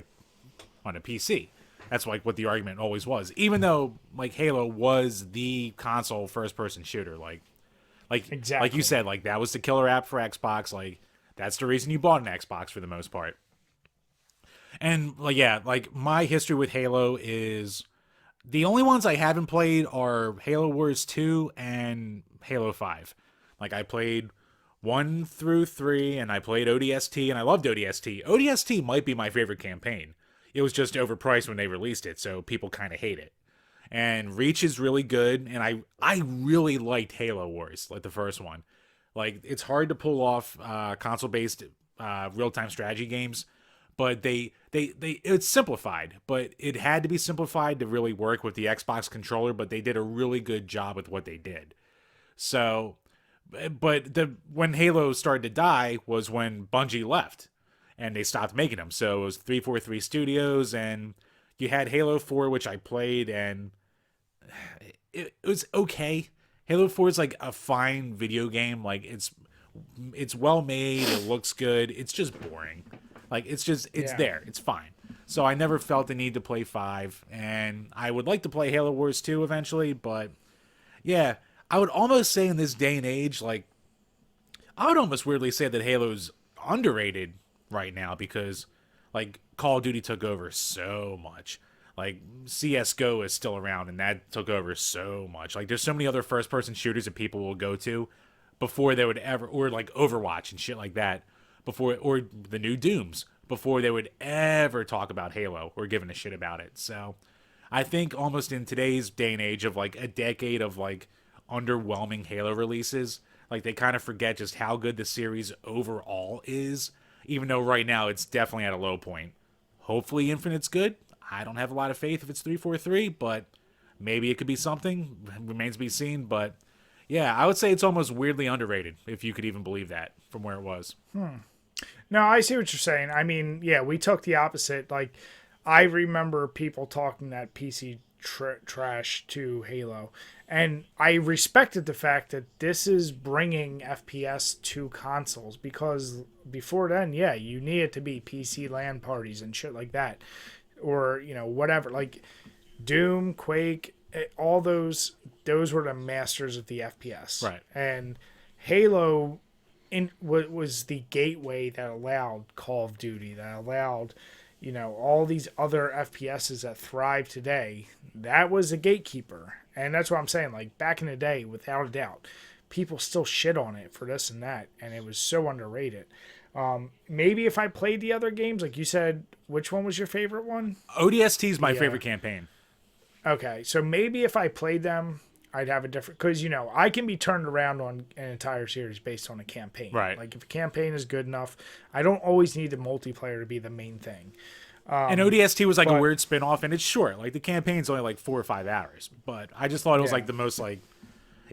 Speaker 2: a PC? That's, like, what the argument always was. Even though, like, Halo was the console first-person shooter, exactly. Like you said, like, that was the killer app for Xbox. Like, that's the reason you bought an Xbox for the most part. And, like, my history with Halo is the only ones I haven't played are Halo Wars 2 and Halo 5. Like, I played 1 through 3, and I played ODST, and I loved ODST. ODST might be my favorite campaign. It was just overpriced when they released it, so people kind of hate it. And Reach is really good, and I really liked Halo Wars, like the first one. Like, it's hard to pull off console-based real-time strategy games, but it's simplified. But it had to be simplified to really work with the Xbox controller, but they did a really good job with what they did. So, but when Halo started to die was when Bungie left, and they stopped making them. So it was 343 Studios, and you had Halo 4, which I played, and it was okay. Halo 4 is like a fine video game. Like, it's well made. It looks good. It's just boring. Like, it's there. It's fine. So I never felt the need to play 5, and I would like to play Halo Wars 2 eventually, but yeah, I would almost say in this day and age, like, I would almost weirdly say that Halo's underrated right now because, like, Call of Duty took over so much. Like, CSGO is still around, and that took over so much. Like, there's so many other first-person shooters that people will go to before they would ever, or like Overwatch and shit like that, or the new Dooms, before they would ever talk about Halo or giving a shit about it. So I think almost in today's day and age of, like, a decade of, like, underwhelming Halo releases, like, they kind of forget just how good the series overall is, even though right now it's definitely at a low point. Hopefully Infinite's good. I don't have a lot of faith if it's 343, but maybe it could be something. Remains to be seen, but yeah, I would say it's almost weirdly underrated, if you could even believe that, from where it was.
Speaker 1: No, I see what you're saying. I mean, yeah, we took the opposite. Like, I remember people talking that PC trash to Halo, and I respected the fact that this is bringing FPS to consoles, because before then, yeah, you needed to be PC LAN parties and shit like that, or, whatever. Like, Doom, Quake, all those were the masters of the FPS.
Speaker 2: Right.
Speaker 1: And Halo was the gateway that allowed Call of Duty, that allowed, all these other FPSs that thrive today. That was a gatekeeper. And that's what I'm saying. Like, back in the day, without a doubt, people still shit on it for this and that. And it was so underrated. Maybe if I played the other games, like you said, which one was your favorite one?
Speaker 2: ODST is my favorite campaign.
Speaker 1: Okay, so maybe if I played them, I'd have a different... Because, I can be turned around on an entire series based on a campaign.
Speaker 2: Right.
Speaker 1: Like, if a campaign is good enough, I don't always need the multiplayer to be the main thing.
Speaker 2: And ODST was like a weird spin-off, and it's short. Like, the campaign's only like 4 or 5 hours. But I just thought it was like the most like...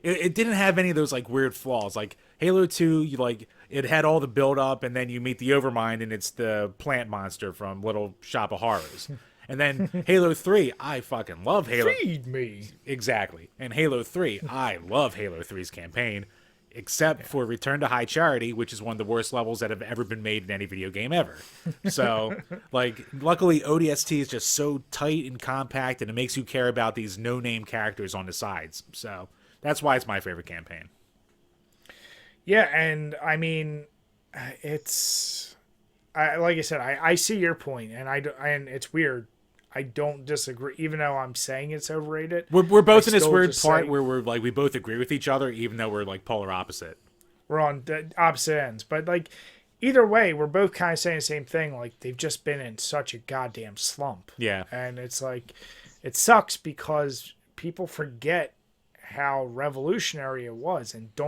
Speaker 2: It didn't have any of those like weird flaws. Like, Halo 2, it had all the build-up, and then you meet the Overmind, and it's the plant monster from Little Shop of Horrors. And then Halo 3, I fucking love Halo.
Speaker 1: Feed me.
Speaker 2: Exactly. And Halo 3, I love Halo 3's campaign, except for Return to High Charity, which is one of the worst levels that have ever been made in any video game ever. So, luckily ODST is just so tight and compact, and it makes you care about these no-name characters on the sides. So, that's why it's my favorite campaign.
Speaker 1: Yeah, and I mean, it's... like I said, I see your point, and it's weird. I don't disagree, even though I'm saying it's overrated.
Speaker 2: We're both in this weird part where we're like, we both agree with each other, even though we're like polar opposite.
Speaker 1: We're on the opposite ends, but like either way, we're both kind of saying the same thing. Like, they've just been in such a goddamn slump.
Speaker 2: Yeah,
Speaker 1: and it's like, it sucks because people forget how revolutionary it was, and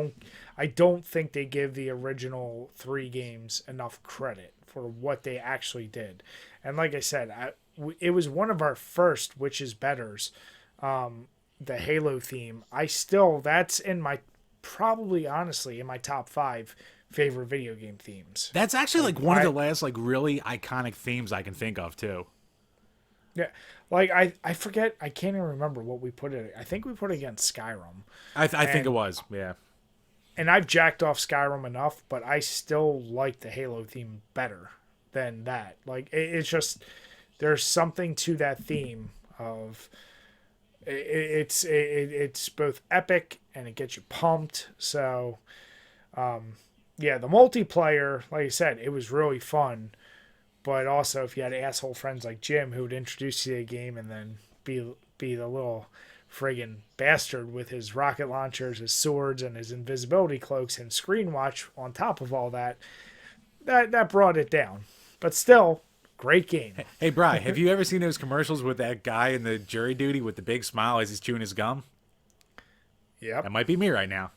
Speaker 1: I don't think they give the original 3 games enough credit for what they actually did. And like I said, it was one of our first which is betters, the Halo theme. That's in my, probably honestly in my top 5 favorite video game themes.
Speaker 2: That's actually like one of the last like really iconic themes I can think of too.
Speaker 1: Yeah, like I forget, I can't even remember what we put it. I think we put it against Skyrim.
Speaker 2: I think it was, yeah.
Speaker 1: And I've jacked off Skyrim enough, but I still like the Halo theme better than that. Like, it's just, there's something to that theme of it's both epic and it gets you pumped. So, yeah, the multiplayer, like I said, it was really fun. But also, if you had asshole friends like Jim who would introduce you to the game and then be the little friggin' bastard with his rocket launchers, his swords, and his invisibility cloaks and screen watch on top of all that, that brought it down. But still, great game.
Speaker 2: Hey, Bri, have you ever seen those commercials with that guy in the jury duty with the big smile as he's chewing his gum?
Speaker 1: Yep.
Speaker 2: That might be me right now.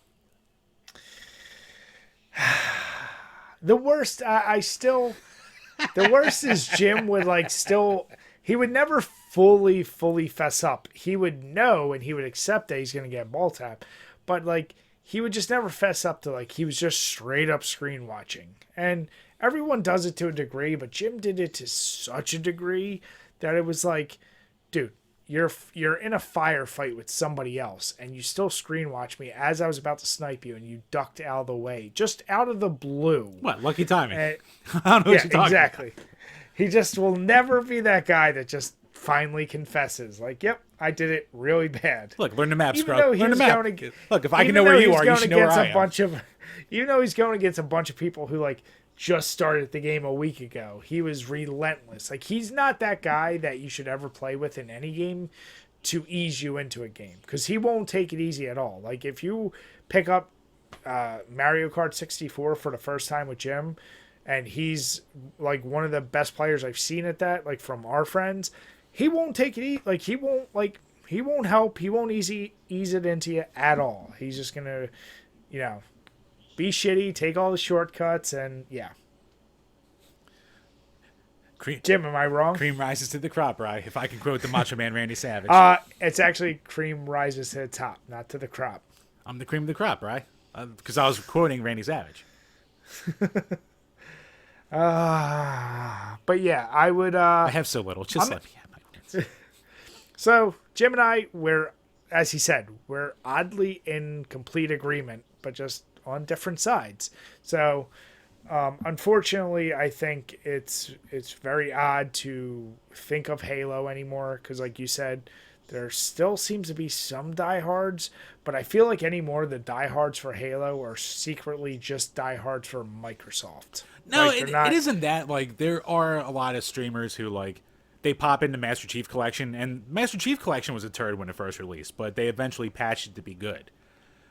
Speaker 1: The worst, the worst is Jim would he would never fully fess up. He would know and he would accept that he's going to get ball tap, but he would just never fess up to he was just straight up screen watching. And everyone does it to a degree, but Jim did it to such a degree that it was like, dude, you're in a firefight with somebody else and you still screen watch me as I was about to snipe you and you ducked out of the way, just out of the blue.
Speaker 2: What, lucky timing?
Speaker 1: I
Speaker 2: don't know what you're talking
Speaker 1: exactly. About. He just will never be that guy that just finally confesses, yep, I did it really bad.
Speaker 2: Look, learn the map, Scrub. Learn the map. Look, if I can know
Speaker 1: where
Speaker 2: you are, you should know where I am.
Speaker 1: Even though he's going against a bunch of people who just started the game a week ago, he was relentless. He's not that guy that you should ever play with in any game to ease you into a game, because he won't take it easy at all. If you pick up Mario Kart 64 for the first time with Jim, and he's one of the best players I've seen at that, from our friends, he won't take it easy. He won't help. He won't ease it into you at all. He's just gonna, be shitty, take all the shortcuts, and yeah. Jim, am I wrong?
Speaker 2: Cream rises to the crop, right? If I can quote the Macho Man Randy Savage.
Speaker 1: It's actually cream rises to the top, not to the crop.
Speaker 2: I'm the cream of the crop, right? Because I was quoting Randy Savage.
Speaker 1: But yeah, I would...
Speaker 2: I have so little. Just let me have my words.
Speaker 1: So, Jim and I, as he said, we're oddly in complete agreement, but just on different sides. So, unfortunately, I think it's very odd to think of Halo anymore, because like you said, There still seems to be some diehards, but I feel like anymore the diehards for Halo are secretly just diehards for Microsoft.
Speaker 2: No,
Speaker 1: Like,
Speaker 2: it isn't that. Like, there are a lot of streamers who, like, they pop into Master Chief Collection, and Master Chief Collection was a turd when it first released, but they eventually patched it to be good.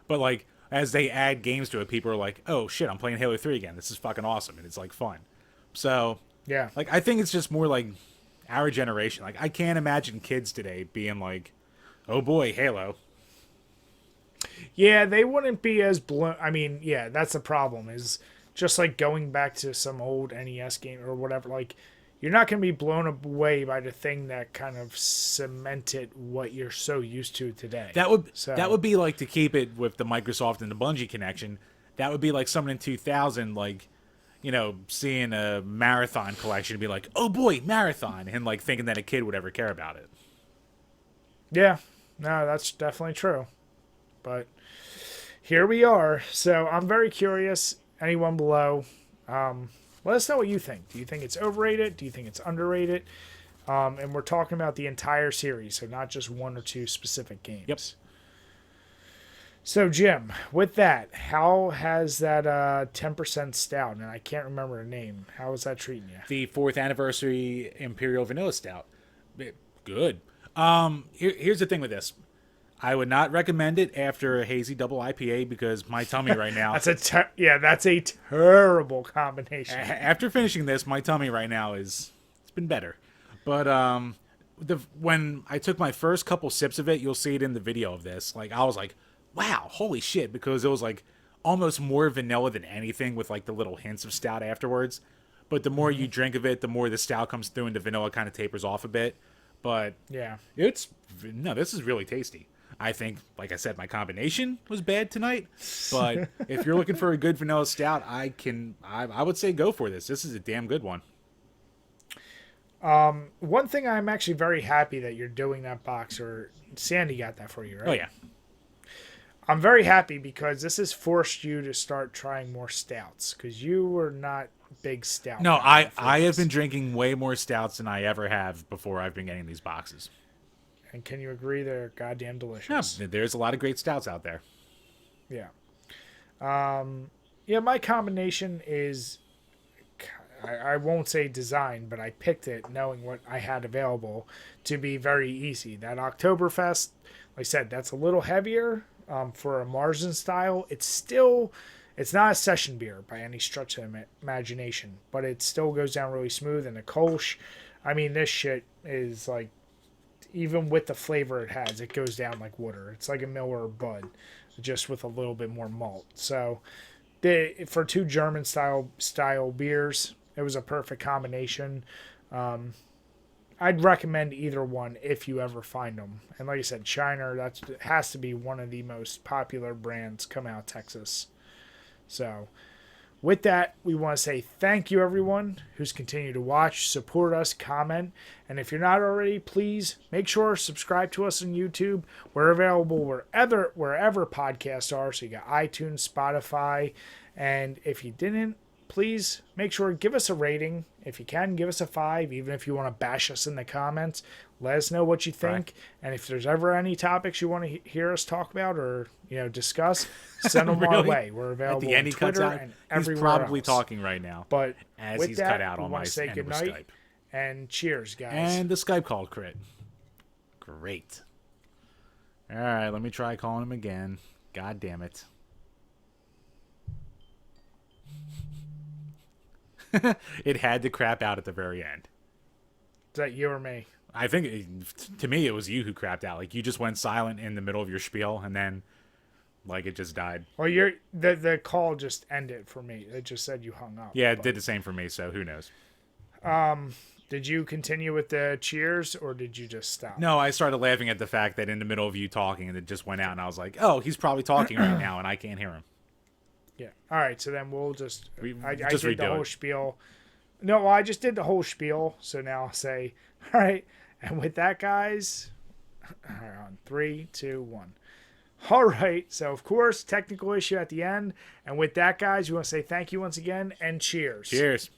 Speaker 2: But, like, as they add games to it, people are like, oh, shit, I'm playing Halo 3 again. This is fucking awesome, and it's, like, fun. So,
Speaker 1: yeah.
Speaker 2: like, I think it's just more, like, our generation. Like, I can't imagine kids today being like, oh, boy, Halo.
Speaker 1: Yeah, they wouldn't be as blown. I mean, yeah, that's the problem, is just like going back to some old NES game or whatever. Like, you're not going to be blown away by the thing that kind of cemented what you're so used to today.
Speaker 2: That would be like, to keep it with the Microsoft and the Bungie connection, that would be like someone in 2000, like, you know, seeing a Marathon collection and be like, oh boy, Marathon, and like thinking that a kid would ever care about it.
Speaker 1: Yeah, no, that's definitely true. But here we are. So I'm very curious. Anyone below, let us know what you think. Do you think it's overrated? Do you think it's underrated? And we're talking about the entire series, so not just one or two specific games.
Speaker 2: Yep.
Speaker 1: So, Jim, with that, how has that 10% stout, and I can't remember the name, how is that treating you?
Speaker 2: The 4th anniversary Imperial Vanilla Stout. Good. Here's the thing with this. I would not recommend it after a hazy double IPA because my tummy right now...
Speaker 1: that's a terrible combination.
Speaker 2: After finishing this, my tummy right now it's been better. But when I took my first couple sips of it, you'll see it in the video of this. Like, I was like, wow, holy shit, because it was like almost more vanilla than anything with like the little hints of stout afterwards. But the more you drink of it, the more the stout comes through and the vanilla kind of tapers off a bit. But
Speaker 1: yeah,
Speaker 2: this is really tasty. I think, like I said, my combination was bad tonight. But if you're looking for a good vanilla stout, I would say go for this. This is a damn good one.
Speaker 1: One thing I'm actually very happy that you're doing that box, or Sandy got that for you, right?
Speaker 2: Oh, yeah.
Speaker 1: I'm very happy because this has forced you to start trying more stouts because you were not big stout.
Speaker 2: No, I have been drinking way more stouts than I ever have before I've been getting these boxes.
Speaker 1: And can you agree they're goddamn delicious?
Speaker 2: Yeah, there's a lot of great stouts out there.
Speaker 1: Yeah. Yeah, my combination is, I won't say design, but I picked it knowing what I had available to be very easy. That Oktoberfest, like I said, that's a little heavier for a Marzen style. It's not a session beer by any stretch of the imagination, but it still goes down really smooth. And the Kolsch, I mean, this shit is like, even with the flavor it has, it goes down like water. It's like a Miller Bud, just with a little bit more malt. So, for two German style beers, it was a perfect combination. I'd recommend either one if you ever find them. And like I said, Shiner, that has to be one of the most popular brands come out of Texas. So, with that, we want to say thank you, everyone who's continued to watch, support us, comment. And if you're not already, please make sure to subscribe to us on YouTube. We're available wherever podcasts are. So you got iTunes, Spotify. And if you didn't, please make sure to give us a rating. If you can, give us a 5, even if you want to bash us in the comments. Let us know what you think. Right. And if there's ever any topics you want to hear us talk about or discuss, send them our way. We're available
Speaker 2: at the end,
Speaker 1: on Twitter and everywhere
Speaker 2: He's probably
Speaker 1: else.
Speaker 2: talking right now.
Speaker 1: But
Speaker 2: as
Speaker 1: with
Speaker 2: he's
Speaker 1: that,
Speaker 2: cut out on my
Speaker 1: say
Speaker 2: end of
Speaker 1: goodnight
Speaker 2: Skype.
Speaker 1: And cheers, guys.
Speaker 2: And the Skype call crit. Great. All right, let me try calling him again. God damn it. It had to crap out at the very end.
Speaker 1: Is that you or me?
Speaker 2: I think, to me, it was you who crapped out. Like, you just went silent in the middle of your spiel, and then, like, it just died.
Speaker 1: Well, the call just ended for me. It just said you hung up.
Speaker 2: Yeah, it did the same for me, so who knows?
Speaker 1: Did you continue with the cheers, or did you just stop?
Speaker 2: No, I started laughing at the fact that in the middle of you talking, and it just went out, and I was like, oh, he's probably talking right now, and I can't hear him.
Speaker 1: Yeah. All right, so then we'll just... I did the whole
Speaker 2: it.
Speaker 1: spiel. No, well, I just did the whole spiel, so now I'll say, all right, and with that, guys, on 3, 2, 1. All right, so of course, technical issue at the end, and with that, guys, we want to say thank you once again, and cheers.
Speaker 2: Cheers.